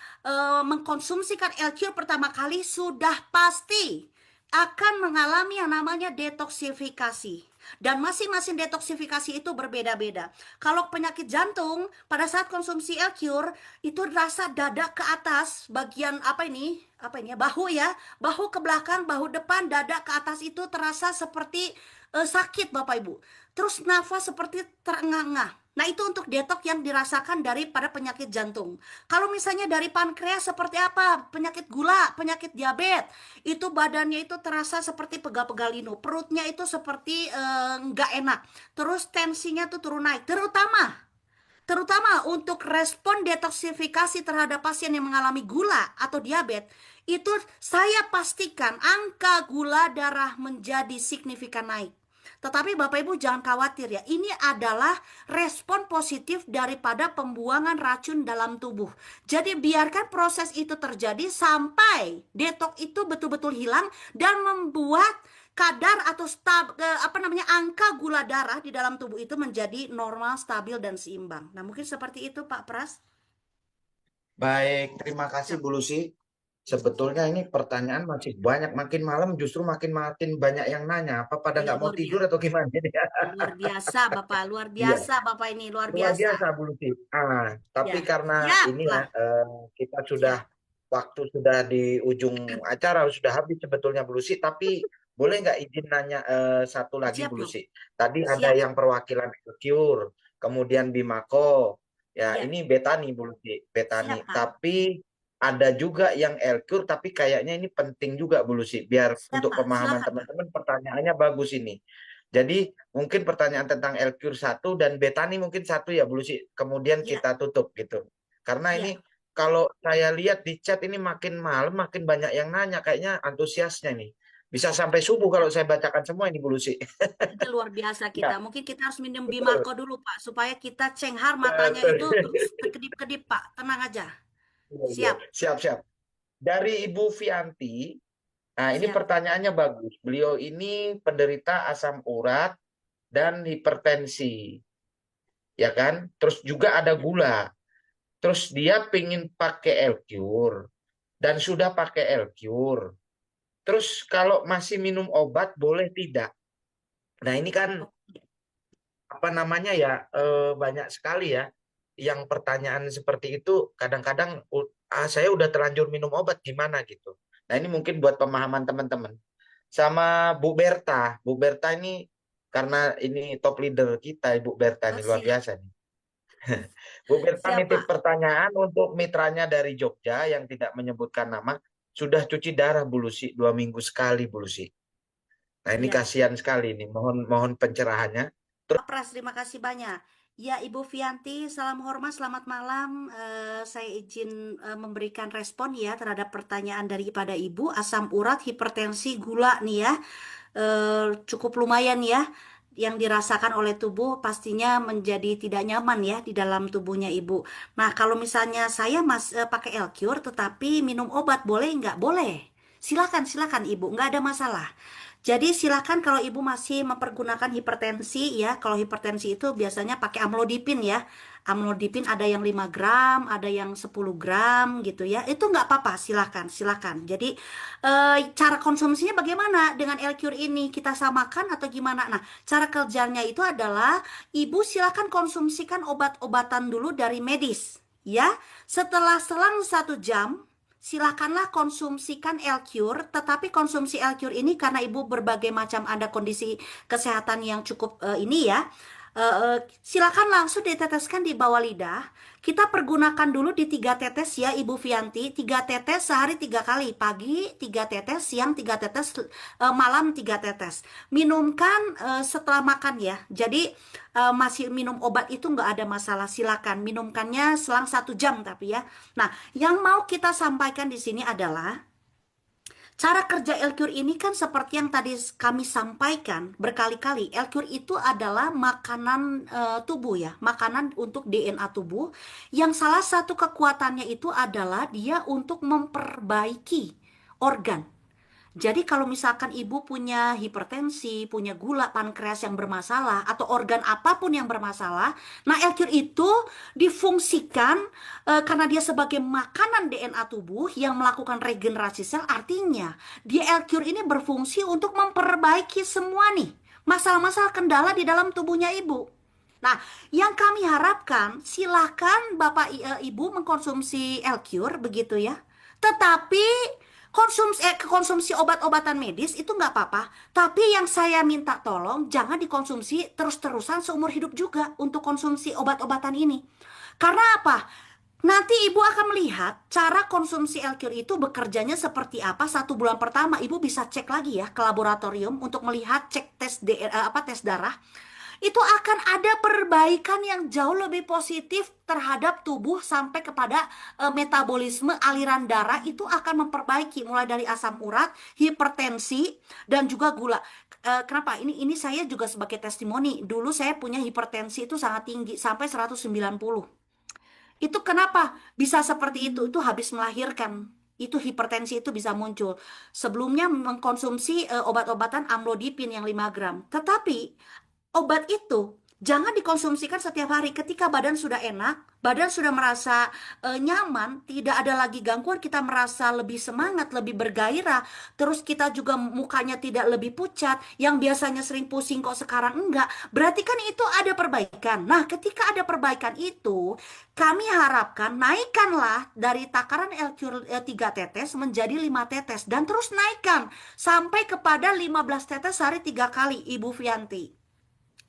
mengkonsumsikan L-Cure pertama kali, sudah pasti akan mengalami yang namanya detoksifikasi. Dan masing-masing detoksifikasi itu berbeda-beda. Kalau penyakit jantung, pada saat konsumsi L-Cure, itu rasa dada ke atas, bagian apa ini? Apa ini ya? Bahu ya. Bahu ke belakang, bahu depan, dada ke atas itu terasa seperti sakit Bapak Ibu. Terus nafas seperti terengah-engah. Nah, itu untuk detok yang dirasakan daripada penyakit jantung. Kalau misalnya dari pankreas seperti apa? Penyakit gula, penyakit diabetes, itu badannya itu terasa seperti pegal-pegal linu, perutnya itu seperti nggak enak, terus tensinya tuh turun naik, terutama terutama untuk respon detoksifikasi terhadap pasien yang mengalami gula atau diabetes, itu saya pastikan angka gula darah menjadi signifikan naik. Tetapi Bapak Ibu jangan khawatir ya, ini adalah respon positif daripada pembuangan racun dalam tubuh. Jadi biarkan proses itu terjadi sampai detok itu betul-betul hilang dan membuat kadar atau angka gula darah di dalam tubuh itu menjadi normal, stabil dan seimbang. Nah, mungkin seperti itu Pak Pras. Baik, terima kasih Siap, Bu Lucy. Sebetulnya ini pertanyaan masih banyak, makin malam justru makin makin banyak yang nanya. Apa pada iya nggak mau luar tidur biasa. atau gimana ini ya? Luar biasa Bapak, luar Iya, biasa Bapak ini, luar luar biasa. biasa Bu Lucy. Tapi Ya, karena siap ini ya lah. kita sudah Siap. waktu sudah di ujung acara sudah habis sebetulnya Bu Lucy. Tapi boleh nggak izin nanya satu lagi Siap Bu dong. Lucy? Tadi ada Siap. yang perwakilan Cure, kemudian Bimako. Ya, Iya, ini Betani Bu Lucy, Betani. siap Pak. Tapi ada juga yang Elcure, tapi kayaknya ini penting juga Bu Lucy, biar Siap untuk Pak. pemahaman Silakan Pak. teman-teman pertanyaannya bagus ini. Jadi mungkin pertanyaan tentang Elcure satu dan Betani mungkin satu ya Bu Lucy. Kemudian Iya, kita tutup gitu. Karena iya. ini kalau saya lihat di chat ini makin malam makin banyak yang nanya, kayaknya antusiasnya nih. Bisa sampai subuh kalau saya bacakan semua ini Bu Lucy. Itu luar biasa kita. Ya, Mungkin kita harus minum betul. Bimarco dulu Pak, supaya kita cenghar matanya Betul. itu terus terkedip-kedip Pak. Tenang aja. Iya, iya. Siap, Siap, siap. Dari Ibu Vianti, nah ini siap. pertanyaannya bagus. Beliau ini penderita asam urat dan hipertensi, ya kan? Terus juga ada gula. Terus dia pengen pakai L-Cure dan sudah pakai L-Cure. Terus kalau masih minum obat boleh tidak? Nah ini kan apa namanya ya banyak sekali ya yang pertanyaan seperti itu kadang-kadang saya udah terlanjur minum obat gimana gitu. Nah ini mungkin buat pemahaman teman-teman. Sama Bu Berta, Bu Berta ini karena ini top leader kita, Ibu Berta Oh, ini luar siap. biasa nih. Bu Berta Siap nitip Pak. pertanyaan untuk mitranya dari Jogja yang tidak menyebutkan nama. Sudah cuci darah Bu Lucy 2 minggu sekali Bu Lucy. Nah ini Iya. kasihan sekali nih. Mohon mohon pencerahannya. Pak Pras, terima kasih banyak. Ya, Ibu Vianti, salam hormat, selamat malam. Saya izin memberikan respon ya terhadap pertanyaan daripada Ibu. Asam urat, hipertensi, gula nih ya. Cukup lumayan ya. Yang dirasakan oleh tubuh pastinya menjadi tidak nyaman ya di dalam tubuhnya Ibu. Nah, kalau misalnya saya pakai L-Cure tetapi minum obat boleh nggak? Boleh. Silakan, silakan Ibu, nggak ada masalah. Jadi silakan kalau ibu masih mempergunakan hipertensi ya. Kalau hipertensi itu biasanya pakai amlodipin ya. Amlodipin ada yang 5 gram, ada yang 10 gram gitu ya. Itu nggak apa-apa, silakan, silakan. Jadi cara konsumsinya bagaimana dengan L-Cure ini? Kita samakan atau gimana? Nah, cara kerjanya itu adalah ibu silakan konsumsikan obat-obatan dulu dari medis ya. Setelah selang 1 jam silakanlah konsumsikan L-Cure, tetapi konsumsi L-Cure ini karena ibu berbagai macam ada kondisi kesehatan yang cukup ini ya, silakan langsung diteteskan di bawah lidah. Kita pergunakan dulu di 3 tetes ya Ibu Vianti, 3 tetes sehari 3 kali, pagi 3 tetes, siang 3 tetes, malam 3 tetes. Minumkan setelah makan ya. Jadi masih minum obat itu nggak ada masalah, silakan minumkannya selang 1 jam tapi ya. Nah, yang mau kita sampaikan di sini adalah cara kerja L-Cure ini kan seperti yang tadi kami sampaikan berkali-kali. L-Cure itu adalah makanan tubuh ya, makanan untuk DNA tubuh yang salah satu kekuatannya itu adalah dia untuk memperbaiki organ. Jadi kalau misalkan ibu punya hipertensi, punya gula pankreas yang bermasalah atau organ apapun yang bermasalah, nah L-Cure itu difungsikan karena dia sebagai makanan DNA tubuh yang melakukan regenerasi sel, artinya dia L-Cure ini berfungsi untuk memperbaiki semua nih. masalah-masalah kendala di dalam tubuhnya ibu. Nah, yang kami harapkan silakan Bapak Ibu mengkonsumsi L-Cure begitu ya. Tetapi konsumsi obat-obatan medis itu nggak apa-apa. Tapi yang saya minta tolong jangan dikonsumsi terus-terusan seumur hidup juga untuk konsumsi obat-obatan ini. Karena apa? Nanti ibu akan melihat cara konsumsi L-Cure itu bekerjanya seperti apa 1 bulan pertama. Ibu bisa cek lagi ya ke laboratorium untuk melihat cek tes darah. Itu akan ada perbaikan yang jauh lebih positif terhadap tubuh sampai kepada metabolisme aliran darah itu akan memperbaiki mulai dari asam urat, hipertensi dan juga gula. Kenapa? Ini saya juga sebagai testimoni. Dulu saya punya hipertensi itu sangat tinggi sampai 190. Itu kenapa bisa seperti itu? Itu habis melahirkan. Itu hipertensi itu bisa muncul. Sebelumnya mengkonsumsi obat-obatan amlodipin yang 5 gram. Tetapi obat itu jangan dikonsumsikan setiap hari. Ketika badan sudah enak, badan sudah merasa nyaman, tidak ada lagi gangguan, kita merasa lebih semangat, lebih bergairah. Terus kita juga mukanya tidak lebih pucat, yang biasanya sering pusing kok sekarang enggak. Berarti kan itu ada perbaikan. Nah, ketika ada perbaikan itu, kami harapkan naikkanlah dari takaran L-Cure 3 tetes menjadi 5 tetes dan terus naikkan sampai kepada 15 tetes sehari 3 kali, Ibu Fianti.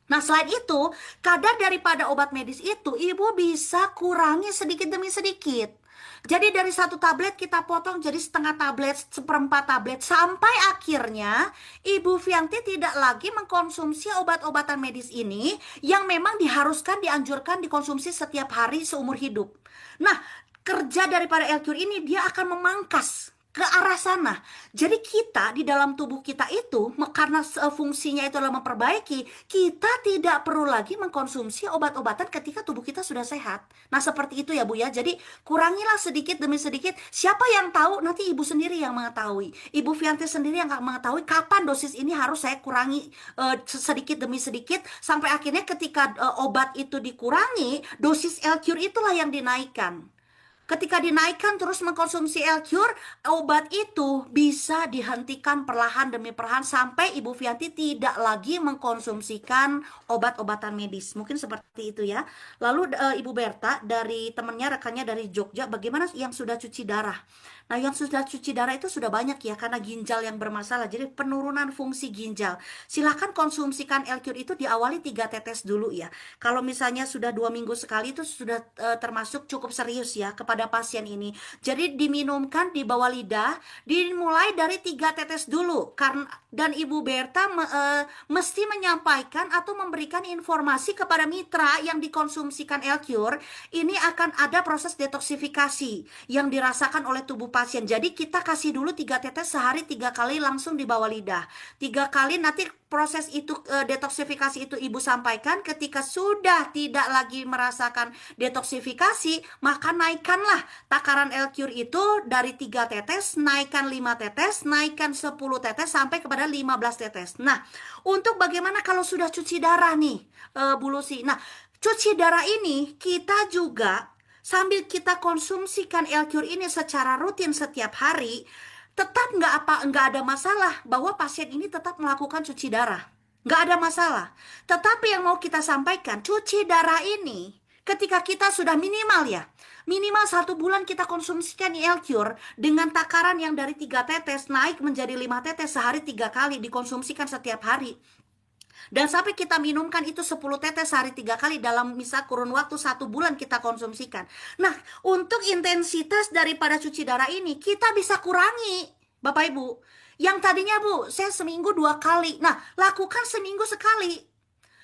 Nah, selain itu, kadar daripada obat medis itu, ibu bisa kurangi sedikit demi sedikit. Jadi dari 1 tablet kita potong jadi setengah tablet, seperempat tablet, sampai akhirnya Ibu Fianti tidak lagi mengkonsumsi obat-obatan medis ini yang memang diharuskan, dianjurkan dikonsumsi setiap hari seumur hidup. Nah, kerja daripada L-Cure ini dia akan memangkas ke arah sana. Jadi kita di dalam tubuh kita itu karena fungsinya itu adalah memperbaiki, kita tidak perlu lagi mengkonsumsi obat-obatan ketika tubuh kita sudah sehat. Nah, seperti itu ya Bu ya. Jadi kurangilah sedikit demi sedikit. Siapa yang tahu? Nanti ibu sendiri yang mengetahui. Ibu Fianti sendiri yang mengetahui kapan dosis ini harus saya kurangi sedikit demi sedikit sampai akhirnya ketika obat itu dikurangi, dosis L-Cure itulah yang dinaikkan. Ketika dinaikkan terus mengkonsumsi L-Cure, obat itu bisa dihentikan perlahan demi perlahan sampai Ibu Fianti tidak lagi mengkonsumsikan obat-obatan medis. Mungkin seperti itu ya. Lalu Ibu Berta dari temannya, rekannya dari Jogja, bagaimana yang sudah cuci darah? Nah, yang sudah cuci darah itu sudah banyak ya karena ginjal yang bermasalah. Jadi penurunan fungsi ginjal. Silahkan konsumsikan L-Cure itu diawali 3 tetes dulu ya. Kalau misalnya sudah 2 minggu sekali itu sudah termasuk cukup serius ya kepada pasien ini. Jadi diminumkan di bawah lidah, dimulai dari 3 tetes dulu. Dan Ibu Berta mesti menyampaikan atau memberikan informasi kepada mitra yang dikonsumsikan L-Cure. Ini akan ada proses detoksifikasi yang dirasakan oleh tubuh pasien. Jadi kita kasih dulu 3 tetes sehari 3 kali langsung di bawah lidah. 3 kali nanti proses itu detoksifikasi itu ibu sampaikan. Ketika sudah tidak lagi merasakan detoksifikasi, maka naikkanlah takaran L-Cure itu dari 3 tetes, naikkan 5 tetes, naikkan 10 tetes sampai kepada 15 tetes. Nah, untuk bagaimana kalau sudah cuci darah nih, Bu Lucy. Nah, cuci darah ini kita juga sambil kita konsumsikan L-Cure ini secara rutin setiap hari, tetap nggak ada masalah bahwa pasien ini tetap melakukan cuci darah. Nggak ada masalah. Tetapi yang mau kita sampaikan, cuci darah ini ketika kita sudah minimal 1 bulan kita konsumsikan L-Cure dengan takaran yang dari 3 tetes naik menjadi 5 tetes sehari 3 kali dikonsumsikan setiap hari. Dan sampai kita minumkan itu 10 tetes sehari 3 kali dalam misal kurun waktu 1 bulan kita konsumsikan. Nah, untuk intensitas daripada cuci darah ini kita bisa kurangi, Bapak Ibu. Yang tadinya Bu, saya seminggu 2 kali. Nah, lakukan seminggu sekali.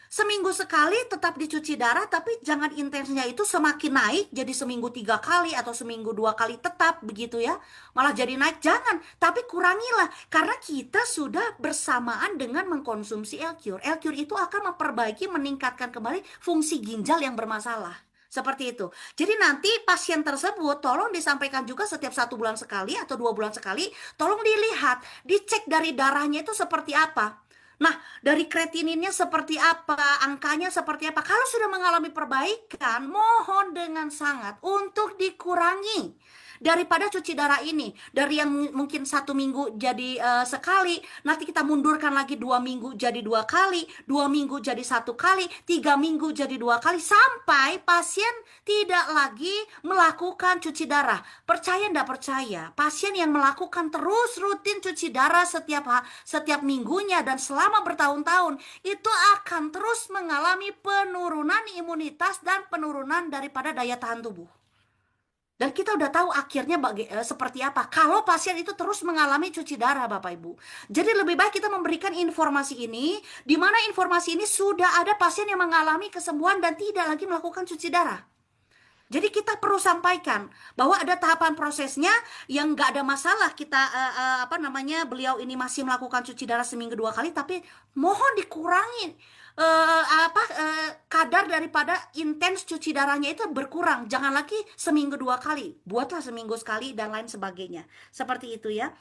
Seminggu sekali tetap dicuci darah, tapi jangan intensnya itu semakin naik jadi seminggu 3 kali atau seminggu 2 kali tetap begitu ya. Malah jadi naik, jangan. Tapi kurangilah karena kita sudah bersamaan dengan mengkonsumsi L-Cure. L-Cure itu akan memperbaiki, meningkatkan kembali fungsi ginjal yang bermasalah. Seperti itu. Jadi nanti pasien tersebut tolong disampaikan juga setiap 1 bulan sekali atau 2 bulan sekali, tolong dilihat, dicek dari darahnya itu seperti apa. Nah, dari kretininnya seperti apa, angkanya seperti apa. Kalau sudah mengalami perbaikan, mohon dengan sangat untuk dikurangi. daripada cuci darah ini. Dari yang mungkin 1 minggu jadi sekali, nanti kita mundurkan lagi 2 minggu jadi 2 kali, 2 minggu jadi 1 kali, 3 minggu jadi 2 kali, sampai pasien tidak lagi melakukan cuci darah. Percaya enggak percaya, pasien yang melakukan terus rutin cuci darah setiap minggunya dan selama bertahun-tahun, itu akan terus mengalami penurunan imunitas dan penurunan daripada daya tahan tubuh. Dan kita udah tahu akhirnya seperti apa kalau pasien itu terus mengalami cuci darah, Bapak Ibu. Jadi lebih baik kita memberikan informasi ini, di mana informasi ini sudah ada pasien yang mengalami kesembuhan dan tidak lagi melakukan cuci darah. Jadi kita perlu sampaikan bahwa ada tahapan prosesnya yang nggak ada masalah. Kita beliau ini masih melakukan cuci darah seminggu 2 kali, tapi mohon dikurangi kadar daripada intens cuci darahnya itu berkurang. Jangan lagi seminggu 2 kali, buatlah seminggu sekali dan lain sebagainya. Seperti itu ya.